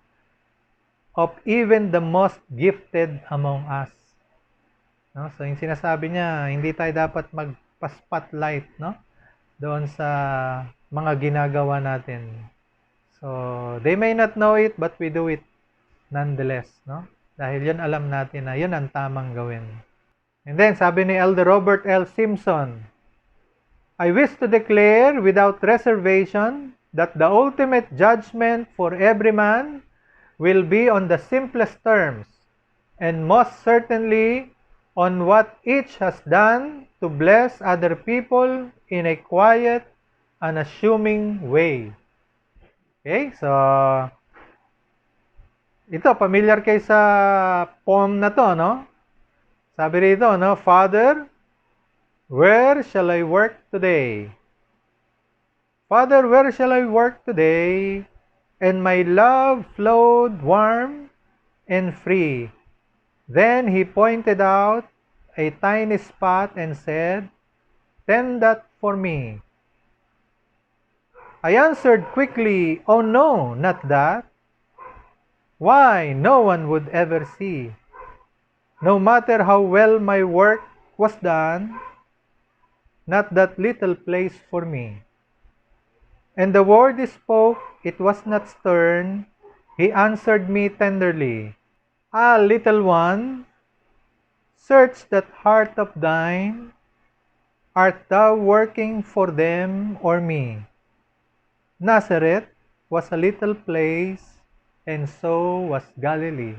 of even the most gifted among us. No? So, yung sinasabi niya, hindi tayo dapat magpa-spotlight, no? Doon sa mga ginagawa natin. So, they may not know it, but we do it nonetheless, no? Dahil yun alam natin na yun ang tamang gawin. And then, sabi ni Elder Robert L. Simpson, I wish to declare without reservation that the ultimate judgment for every man will be on the simplest terms, and most certainly on what each has done to bless other people in a quiet, unassuming way. Okay, so ito, familiar kayo sa poem na to, no? Sabi rito, no? Father, where shall I work today? Father, where shall I work today? And my love flowed warm and free. Then he pointed out a tiny spot and said, tend that for me. I answered quickly, oh no, not that. Why, no one would ever see. No matter how well my work was done, not that little place for me. And the word he spoke, it was not stern. He answered me tenderly, ah, little one, search that heart of thine. Art thou working for them or me? Nazareth was a little place, and so was Galilee.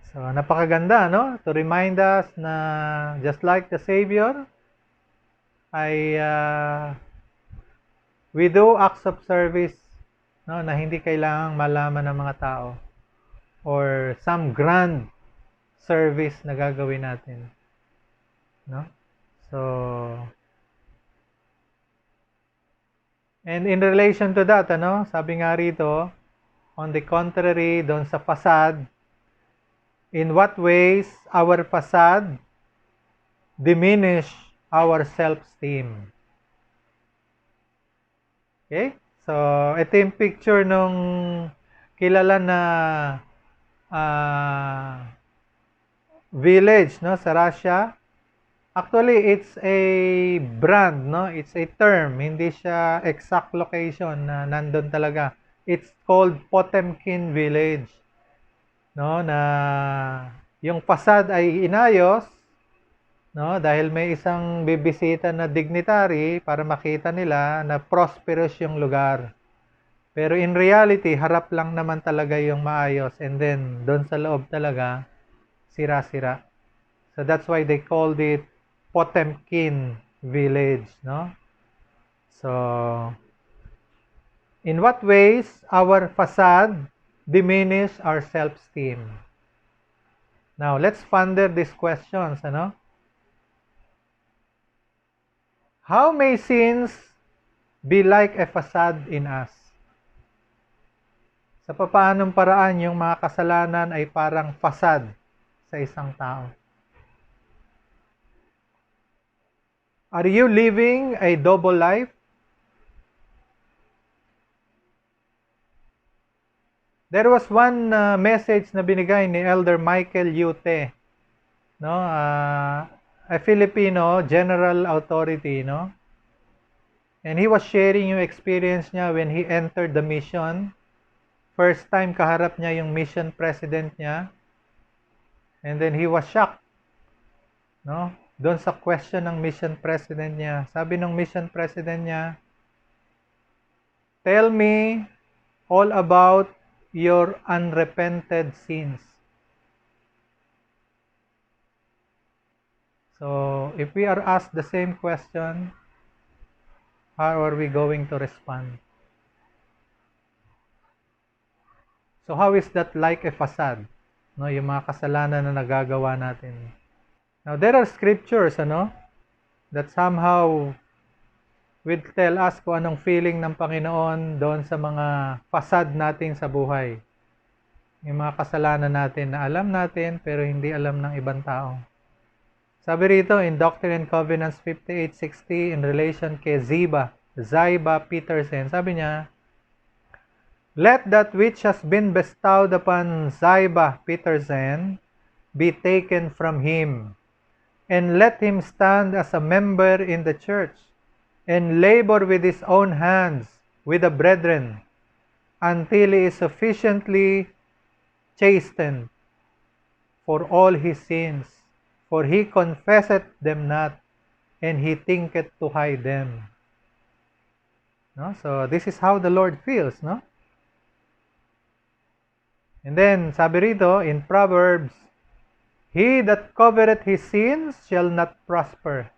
So, napakaganda, no? To remind us na just like the Savior, we do acts of service, no, na hindi kailangang malaman ng mga tao or some grand service na gagawin natin, no? So, And in relation to that, sabi nga rito, on the contrary, doon sa facade, in what ways our facade diminish our self-esteem? Okay? So, ito yung picture nung kilala na village, no, sa Russia. Actually, it's a brand, no? It's a term. Hindi siya exact location na nandun talaga. It's called Potemkin Village. No, na yung facade ay inayos, no, dahil may isang bibisita na dignitary para makita nila na prosperous yung lugar. Pero in reality, harap lang naman talaga yung maayos, and then doon sa loob talaga sira-sira. So that's why they called it Potemkin Village, no? So, in what ways our facade diminish our self-esteem? Now, let's ponder these questions, How may sins be like a facade in us? Sa papaanong paraan yung mga kasalanan ay parang facade sa isang tao? Are you living a double life? There was one message na binigay ni Elder Michael Yute, no? A Filipino general authority, no? And he was sharing yung experience niya when he entered the mission. First time kaharap niya yung mission president niya. And then he was shocked, no? Doon sa question ng mission president niya. Sabi ng mission president niya, "Tell me all about your unrepented sins." So, if we are asked the same question, how are we going to respond? So, how is that like a facade? No, yung mga kasalanan na nagagawa natin. Now, there are scriptures, that somehow will tell us kung anong feeling ng Panginoon doon sa mga facade natin sa buhay. Yung mga kasalanan natin na alam natin pero hindi alam ng ibang tao. Sabi rito in Doctrine and Covenants 58:60 in relation kay Ziba Peterson, sabi niya, "Let that which has been bestowed upon Ziba Peterson be taken from him, and let him stand as a member in the church, and labor with his own hands with the brethren, until he is sufficiently chastened for all his sins, for he confesseth them not, and he thinketh to hide them." No? So this is how the Lord feels, no? And then, sabi rito, in Proverbs, "He that covereth his sins shall not prosper,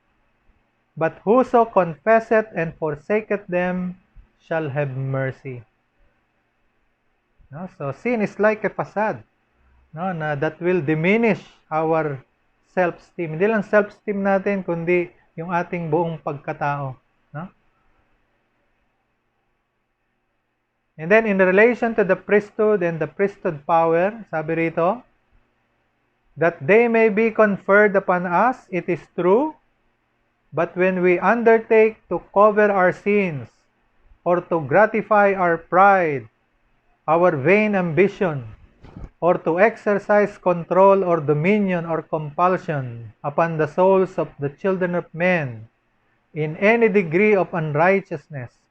but whoso confesseth and forsaketh them shall have mercy." No? So, sin is like a facade, no? Na that will diminish our self-esteem. Hindi lang self-esteem natin, kundi yung ating buong pagkatao. No? And then, in relation to the priesthood and the priesthood power, sabi rito, "That they may be conferred upon us, it is true, but when we undertake to cover our sins, or to gratify our pride, our vain ambition, or to exercise control or dominion or compulsion upon the souls of the children of men in any degree of unrighteousness,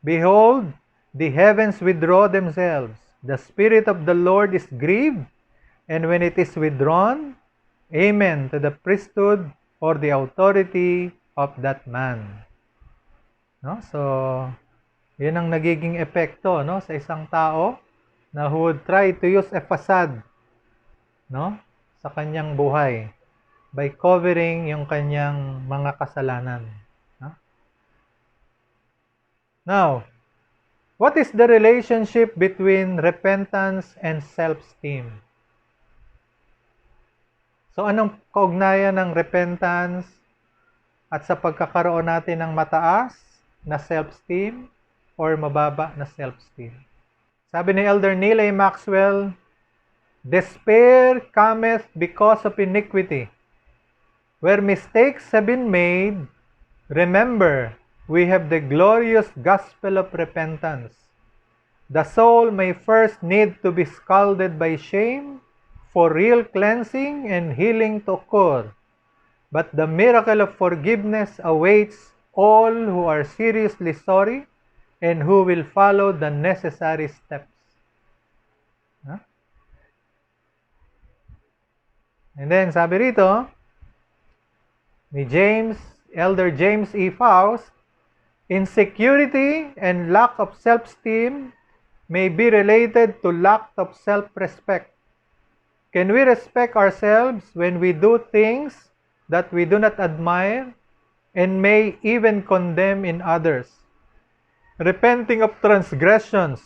behold, the heavens withdraw themselves, the Spirit of the Lord is grieved, and when it is withdrawn, amen to the priesthood or the authority of that man." No? So, yun ang nagiging epekto, no, sa isang tao na who would try to use a facade, no, sa kanyang buhay by covering yung kanyang mga kasalanan. No? Now, what is the relationship between repentance and self-esteem? So, anong kaugnayan ng repentance at sa pagkakaroon natin ng mataas na self-esteem? or mababa na self-esteem. Sabi ni Elder Neil A. Maxwell, despair cometh because of iniquity. Where mistakes have been made, remember, we have the glorious gospel of repentance. The soul may first need to be scalded by shame for real cleansing and healing to occur. But the miracle of forgiveness awaits all who are seriously sorry and who will follow the necessary steps. Huh? And then sabi rito, ni Elder James E. Faust, insecurity and lack of self-esteem may be related to lack of self-respect. Can we respect ourselves when we do things that we do not admire and may even condemn in others? Repenting of transgressions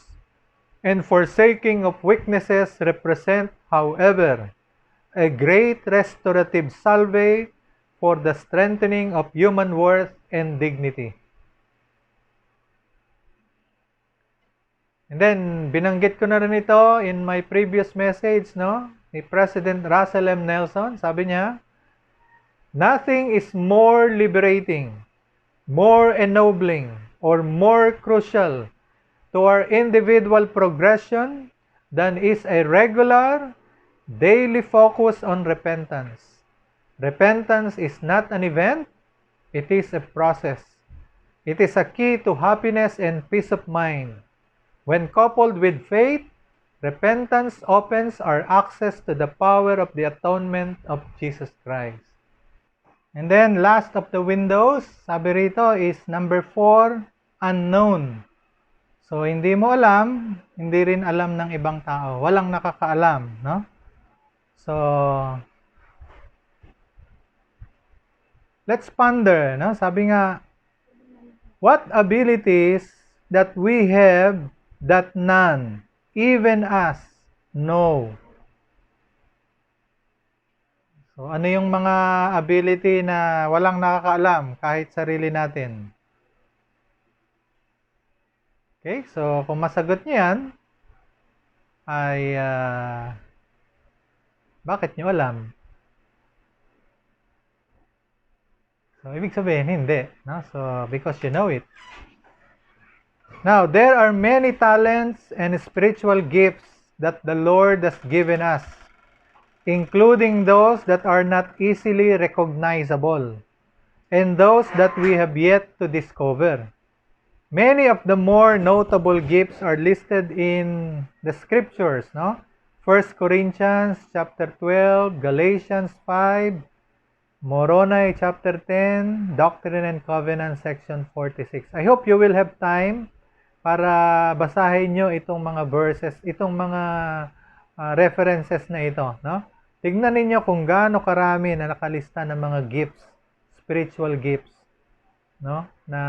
and forsaking of weaknesses represent, however, a great restorative salve for the strengthening of human worth and dignity. And then, binanggit ko na rin ito in my previous message, no? Ni President Russell M. Nelson. Sabi niya, nothing is more liberating, more ennobling, or more crucial to our individual progression than is a regular, daily focus on repentance. Repentance is not an event, it is a process. It is a key to happiness and peace of mind. When coupled with faith, repentance opens our access to the power of the atonement of Jesus Christ. And then, last of the windows, sabi rito is number 4, unknown. So, hindi mo alam, hindi rin alam ng ibang tao. Walang nakakaalam, no? So, let's ponder, no? Sabi nga, what abilities that we have that none, even us, know. So, ano yung mga ability na walang nakakaalam kahit sarili natin? Okay, so kung masagot niyo yan, ay bakit niyo alam? So, ibig sabihin, hindi. No? So, because you know it. Now, there are many talents and spiritual gifts that the Lord has given us, including those that are not easily recognizable and those that we have yet to discover. Many of the more notable gifts are listed in the scriptures, no? 1 Corinthians chapter 12, Galatians 5, Moroni chapter 10, Doctrine and Covenants section 46. I hope you will have time para basahin nyo itong mga verses, itong mga references na ito, no? Tignan ninyo kung gaano karami na nakalista ng mga gifts, spiritual gifts, no? Na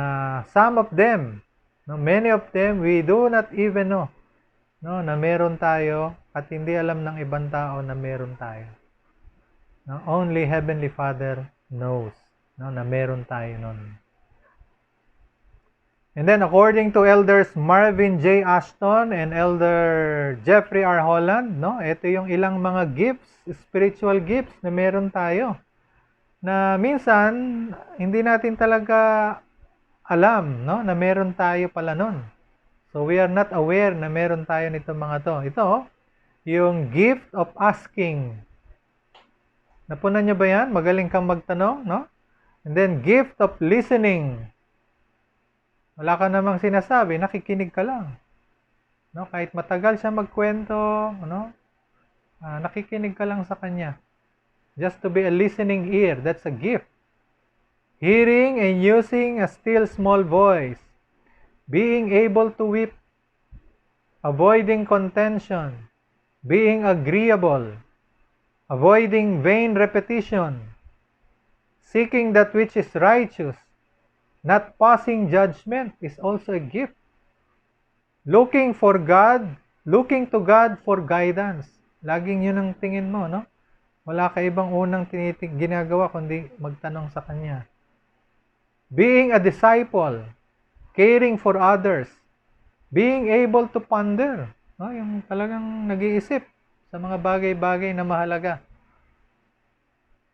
some of them, no, many of them we do not even know, no, na meron tayo at hindi alam ng ibang tao na meron tayo. No? Only Heavenly Father knows, no, na meron tayo nun. And then according to Elders Marvin J. Ashton and Elder Jeffrey R. Holland, no, ito yung ilang mga gifts, spiritual gifts na meron tayo. Na minsan hindi natin talaga alam, no, na meron tayo pala nun. So we are not aware na meron tayo nito mga to. Ito, yung gift of asking. Napunan niyo ba yan? Magaling kang magtanong, no? And then gift of listening. Wala ka namang sinasabi, nakikinig ka lang. No? Kahit matagal siya magkwento, ano? Nakikinig ka lang sa kanya. Just to be a listening ear, that's a gift. Hearing and using a still small voice. Being able to weep. Avoiding contention. Being agreeable. Avoiding vain repetition. Seeking that which is righteous. Not passing judgment is also a gift. Looking to God for guidance. Laging yun ang tingin mo, no? Wala ka ibang unang ginagawa kundi magtanong sa Kanya. Being a disciple, caring for others, Being able to ponder, no? Yung talagang nag-iisip sa mga bagay-bagay na mahalaga.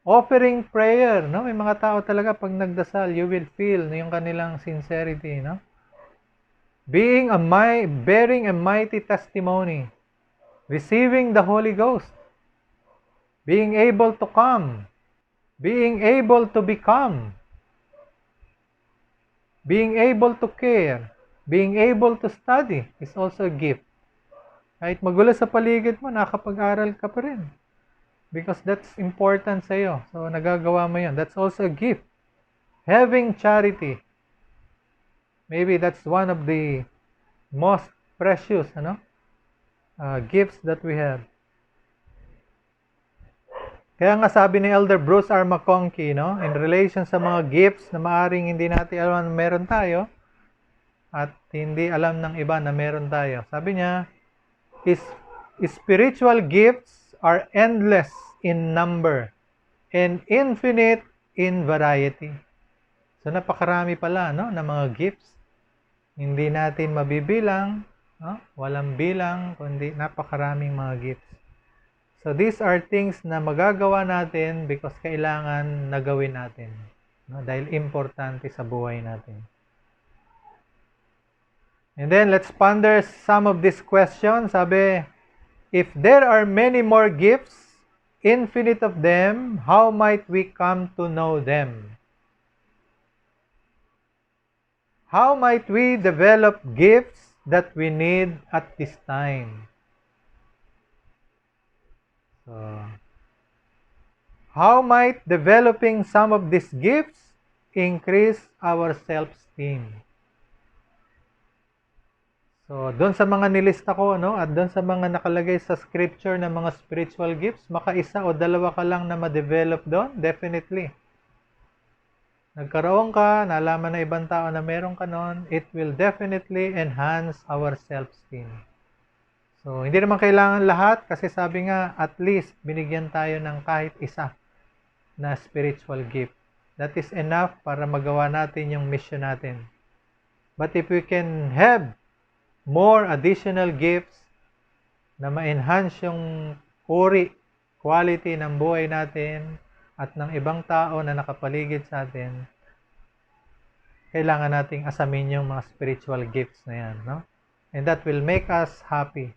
Offering prayer, no? May mga tao talaga pag nagdasal, you will feel yung kanilang sincerity, no? Bearing a mighty testimony, receiving the Holy Ghost, being able to come, being able to become, being able to care, being able to study is also a gift. Kahit magulo sa paligid mo, nakapag-aral ka pa rin. Because that's important sa iyo. So, nagagawa mo yun. That's also a gift. Having charity. Maybe that's one of the most precious gifts that we have. Kaya nga sabi ni Elder Bruce R. McConkie, no, in relation sa mga gifts na maaring hindi natin alam na meron tayo at hindi alam ng iba na meron tayo. Sabi niya, spiritual gifts are endless in number and infinite in variety. So napakarami pala, no, ng mga gifts. Hindi natin mabibilang, no? Walang bilang, kundi napakaraming mga gifts. So these are things na magagawa natin because kailangan na gawin natin, no? Dahil importante sa buhay natin. And then let's ponder some of these questions. Sabi, if there are many more gifts, infinite of them, how might we come to know them? How might we develop gifts that we need at this time? So, how might developing some of these gifts increase our self-esteem? So, doon sa mga nilista ko, no, at doon sa mga nakalagay sa scripture na mga spiritual gifts, makaisa o dalawa ka lang na ma-develop doon, definitely. Nagkaroon ka, nalaman na ibang tao na meron ka noon, it will definitely enhance our self-esteem. So, hindi naman kailangan lahat kasi sabi nga, at least binigyan tayo ng kahit isa na spiritual gift. That is enough para magawa natin yung mission natin. But if we can have more additional gifts na ma-enhance yung uri, quality ng buhay natin at ng ibang tao na nakapaligid sa atin, kailangan nating asamin yung mga spiritual gifts na yan, no? And that will make us happy.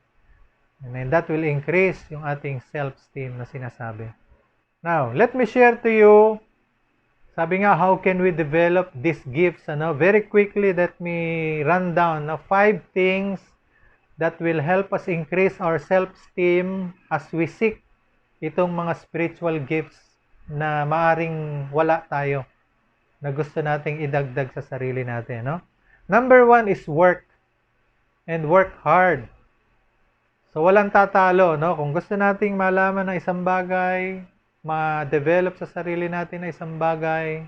And then that will increase yung ating self-esteem na sinasabi. Now, let me share to you, sabi nga, how can we develop these gifts? Very quickly, let me run down 5 things that will help us increase our self-esteem as we seek itong mga spiritual gifts na maaring wala tayo, na gusto nating idagdag sa sarili natin. No? Number 1 is work, and work hard. So, walang tatalo, no? Kung gusto nating malaman ng isang bagay, ma-develop sa sarili natin na isang bagay,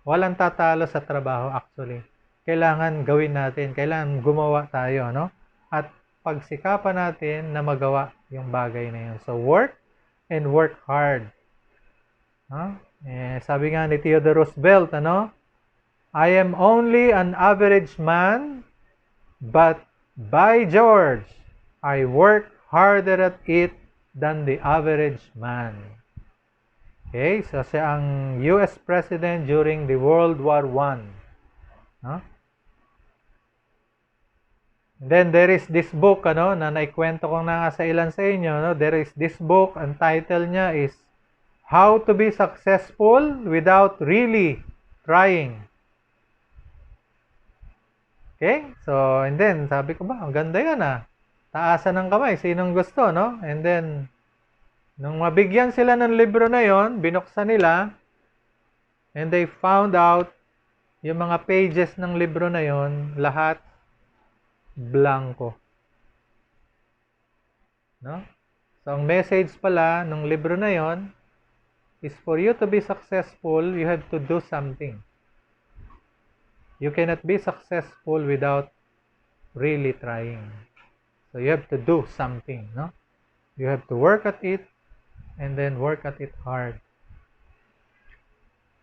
walang tatalo sa trabaho actually. Kailangan gawin natin, kailangan gumawa tayo, no? At pagsikapan natin na magawa yung bagay na yun. So, work and work hard. No? Sabi nga ni Theodore Roosevelt, I am only an average man, but by George, I work harder at it than the average man. Okay, so siya ang US President during the World War I. No? Then there is this book, na naikwento ko na nga sa ilan sa inyo. No? There is this book, ang title niya is How to be Successful Without Really Trying. Okay, so and then sabi ko ba, ang ganda yan Taasan ng kamay, sinong gusto, no? And then, nung mabigyan sila ng libro na yon, binuksan nila, and they found out, yung mga pages ng libro na yon, lahat blanco. No? So, ang message pala ng libro na yon, is for you to be successful, you have to do something. You cannot be successful without really trying. So you have to do something, no? You have to work at it and then work at it hard.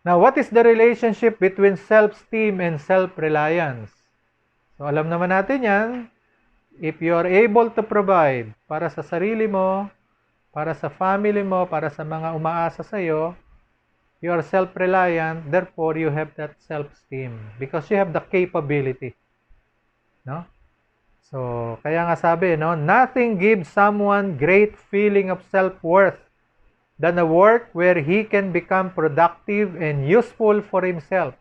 Now, what is the relationship between self-esteem and self-reliance? So alam naman natin yan, if you are able to provide para sa sarili mo, para sa family mo, para sa mga umaasa sa iyo, you are self-reliant, therefore you have that self-esteem because you have the capability. No? So, kaya nga sabi, no, nothing gives someone great feeling of self-worth than a work where he can become productive and useful for himself,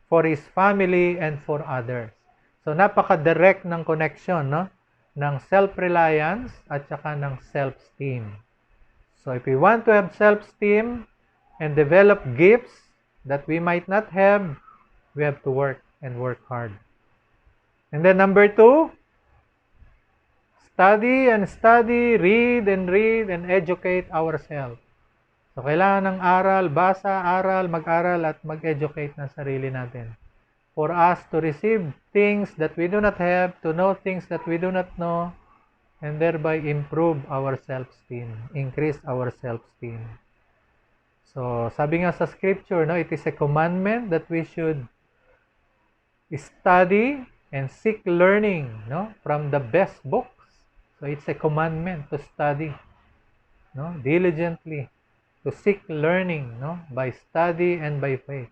for his family, and for others. So, napaka-direct ng connection, no? Ng self-reliance at saka ng self-esteem. So, if we want to have self-esteem and develop gifts that we might not have, we have to work and work hard. And then number 2, study and study, read and educate ourselves. So, kailangan ng aral, basa, aral, mag-aral at mag-educate ng sarili natin. For us to receive things that we do not have, to know things that we do not know, and thereby improve our self-esteem, increase our self-esteem. So, sabi nga sa scripture, no, it is a commandment that we should study and seek learning, no, from the best books. So, it's a commandment to study, no, diligently, to seek learning, no, by study and by faith.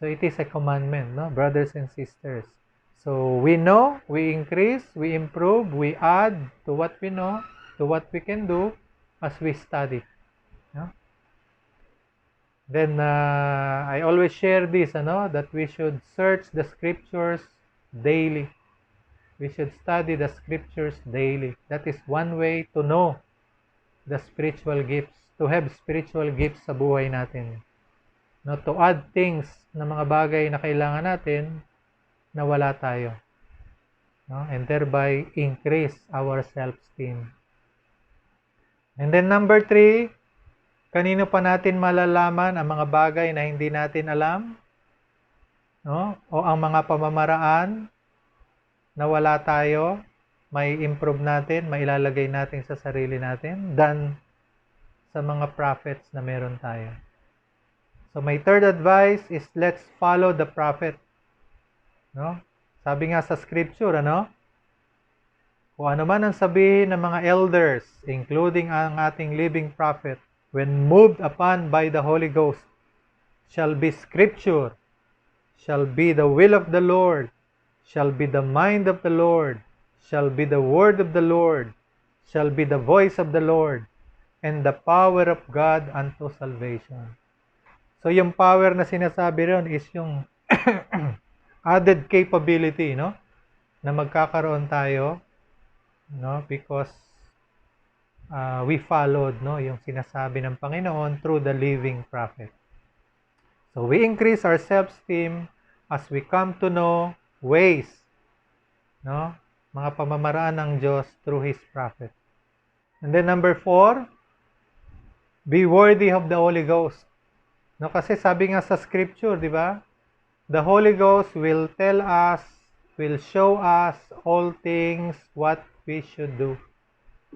So, it is a commandment, no, brothers and sisters. So, we know, we increase, we improve, we add to what we know, to what we can do as we study. No? Then, I always share this, that we should search the scriptures daily. We should study the scriptures daily. That is one way to know the spiritual gifts, to have spiritual gifts sa buhay natin. No, to add things na mga bagay na kailangan natin na wala tayo. No? And thereby increase our self-esteem. And then number 3, kanino pa natin malalaman ang mga bagay na hindi natin alam? No? O ang mga pamamaraan na wala tayo, may improve natin, mailalagay natin sa sarili natin than sa mga prophets na meron tayo. So my third advice is let's follow the prophet. No? Sabi nga sa scripture, kung ano man ang sabihin ng mga elders, including ang ating living prophet, when moved upon by the Holy Ghost, shall be scripture, shall be the will of the Lord, shall be the mind of the Lord, shall be the word of the Lord, shall be the voice of the Lord, and the power of God unto salvation. So yung power na sinasabi ron is yung added capability, no? Na magkakaroon tayo, no? Because we followed, no? Yung sinasabi ng Panginoon through the living prophet. So we increase our self-esteem as we come to know ways, no? Mga pamamaraan ng Diyos through His prophet. And then number 4, be worthy of the Holy Ghost. No, kasi sabi nga sa scripture, di ba? The Holy Ghost will tell us, will show us all things what we should do.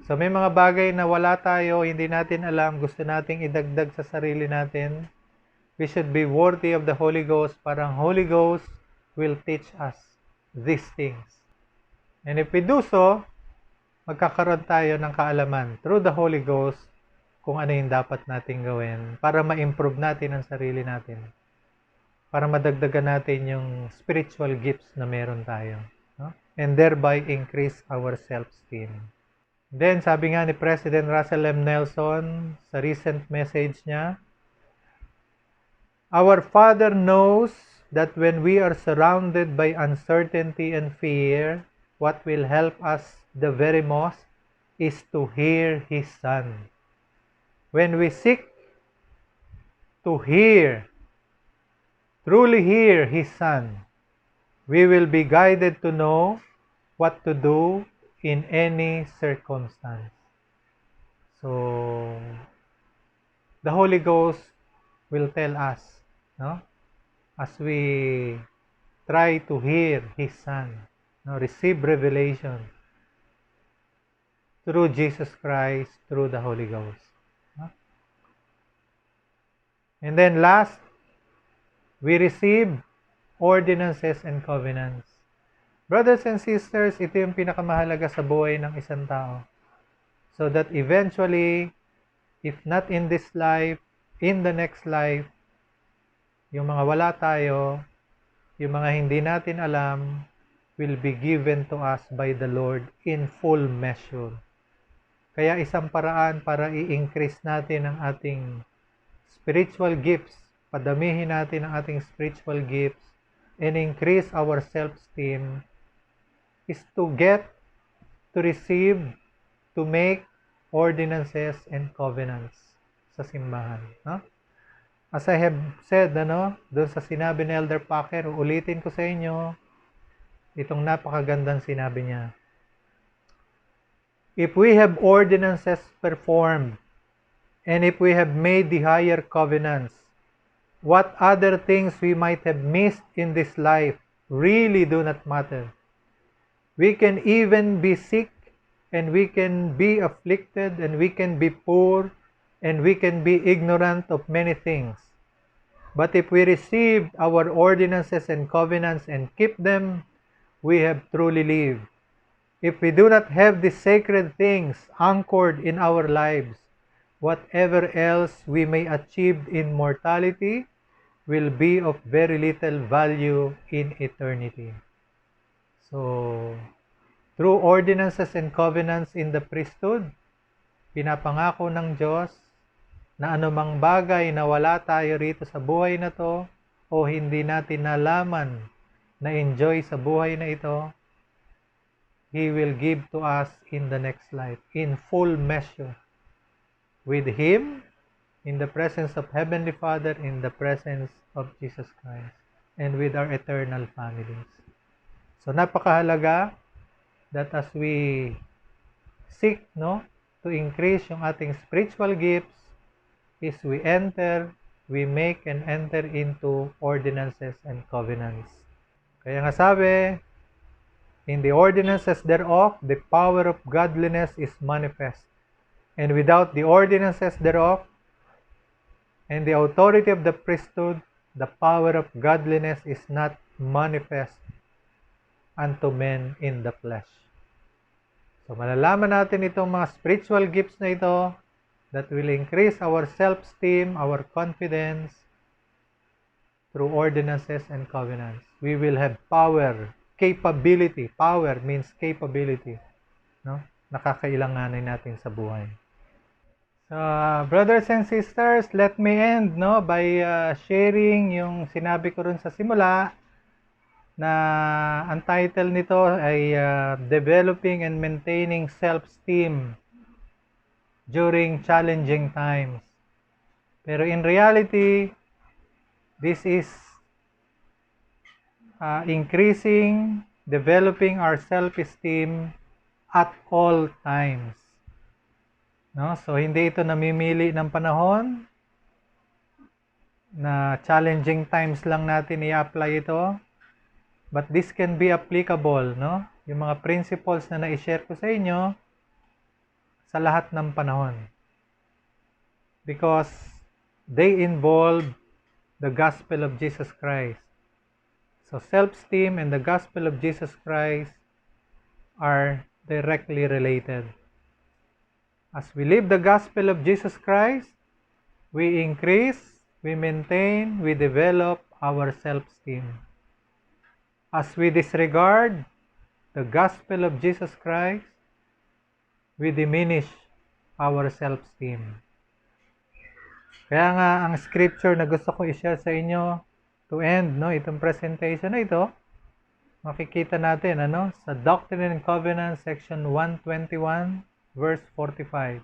So may mga bagay na wala tayo, hindi natin alam, gusto nating idagdag sa sarili natin. We should be worthy of the Holy Ghost. Parang Holy Ghost will teach us these things. And if we do so, magkakaroon tayo ng kaalaman through the Holy Ghost kung ano yung dapat nating gawin para ma-improve natin ang sarili natin. Para madagdagan natin yung spiritual gifts na meron tayo. No? And thereby increase our self-esteem. Then, sabi nga ni President Russell M. Nelson sa recent message niya, our Father knows that when we are surrounded by uncertainty and fear, what will help us the very most is to hear His Son. When we seek to hear, truly hear His Son, we will be guided to know what to do in any circumstance. So, the Holy Ghost will tell us, no? As we try to hear His Son, no? Receive revelation through Jesus Christ, through the Holy Ghost. No? And then last, we receive ordinances and covenants. Brothers and sisters, ito yung pinakamahalaga sa buhay ng isang tao. So that eventually, if not in this life, in the next life, yung mga wala tayo, yung mga hindi natin alam, will be given to us by the Lord in full measure. Kaya isang paraan para i-increase natin ang ating spiritual gifts, padamihin natin ang ating spiritual gifts, and increase our self-esteem is to receive, to make ordinances and covenants sa simbahan. No? As I have said, doon sa sinabi ni Elder Packer, ulitin ko sa inyo, itong napakagandang sinabi niya. If we have ordinances performed, and if we have made the higher covenants, what other things we might have missed in this life really do not matter. We can even be sick, and we can be afflicted, and we can be poor, and we can be ignorant of many things. But if we receive our ordinances and covenants and keep them, we have truly lived. If we do not have these sacred things anchored in our lives, whatever else we may achieve in mortality will be of very little value in eternity. So, through ordinances and covenants in the priesthood, pinapangako ng Diyos na anumang bagay na wala tayo rito sa buhay na to o hindi natin nalaman na enjoy sa buhay na ito, He will give to us in the next life, in full measure, with Him, in the presence of Heavenly Father, in the presence of Jesus Christ, and with our eternal families. So napakahalaga that as we seek to increase yung ating spiritual gifts, is we make and enter into ordinances and covenants. Kaya nga sabi, in the ordinances thereof, the power of godliness is manifest. And without the ordinances thereof, and the authority of the priesthood, the power of godliness is not manifest unto men in the flesh. So malalaman natin itong mga spiritual gifts na ito that will increase our self-esteem, our confidence through ordinances and covenants. We will have power, capability. Power means capability. No? Nakakailanganin natin sa buhay. So, brothers and sisters, let me end by sharing yung sinabi ko rin sa simula na ang title nito ay Developing and Maintaining Self-Esteem During Challenging Times. Pero in reality, this is increasing, developing our self-esteem at all times. No? So, hindi ito namimili ng panahon na challenging times lang natin i-apply ito. But this can be applicable, yung mga principles na na-share ko sa inyo sa lahat ng panahon. Because they involve the gospel of Jesus Christ. So self-esteem and the gospel of Jesus Christ are directly related. As we live the gospel of Jesus Christ, we increase, we maintain, we develop our self-esteem. As we disregard the gospel of Jesus Christ, we diminish our self-esteem. Kaya nga ang scripture na gusto ko i-share sa inyo to end itong presentation na ito, makikita natin sa Doctrine and Covenants section 121 verse 45.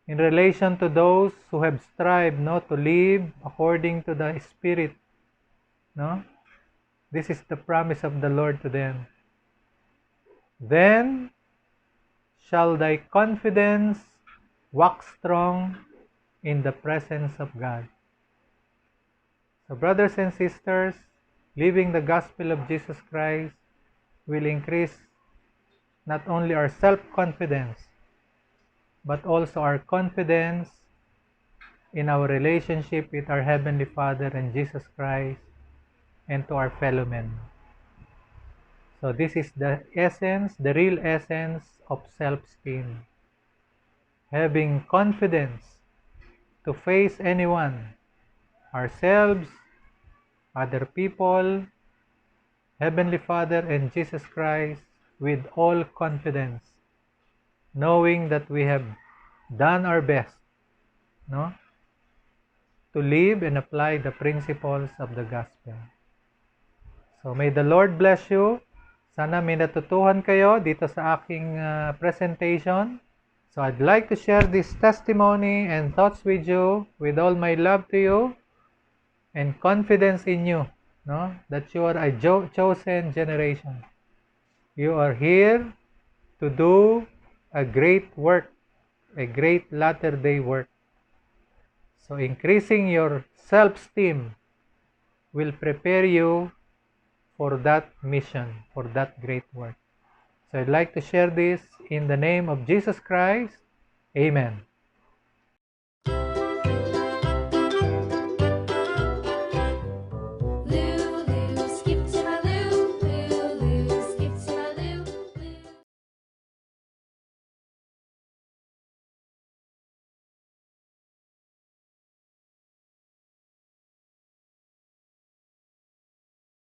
In relation to those who have strived to live according to the Spirit, this is the promise of the Lord to them. Then shall thy confidence wax strong in the presence of God. So brothers and sisters, living the gospel of Jesus Christ will increase not only our self-confidence, but also our confidence in our relationship with our Heavenly Father and Jesus Christ and to our fellow men. So this is the essence, the real essence of self-esteem. Having confidence to face anyone, ourselves, other people, Heavenly Father, and Jesus Christ with all confidence, knowing that we have done our best, no, to live and apply the principles of the gospel. So may the Lord bless you. Sana may natutuhan kayo dito sa aking presentation. So I'd like to share this testimony and thoughts with you with all my love to you and confidence in you, no, that you are a chosen generation. You are here to do a great work, a great latter-day work. So increasing your self-esteem will prepare you for that mission, for that great work. So I'd like to share this in the name of Jesus Christ. Amen.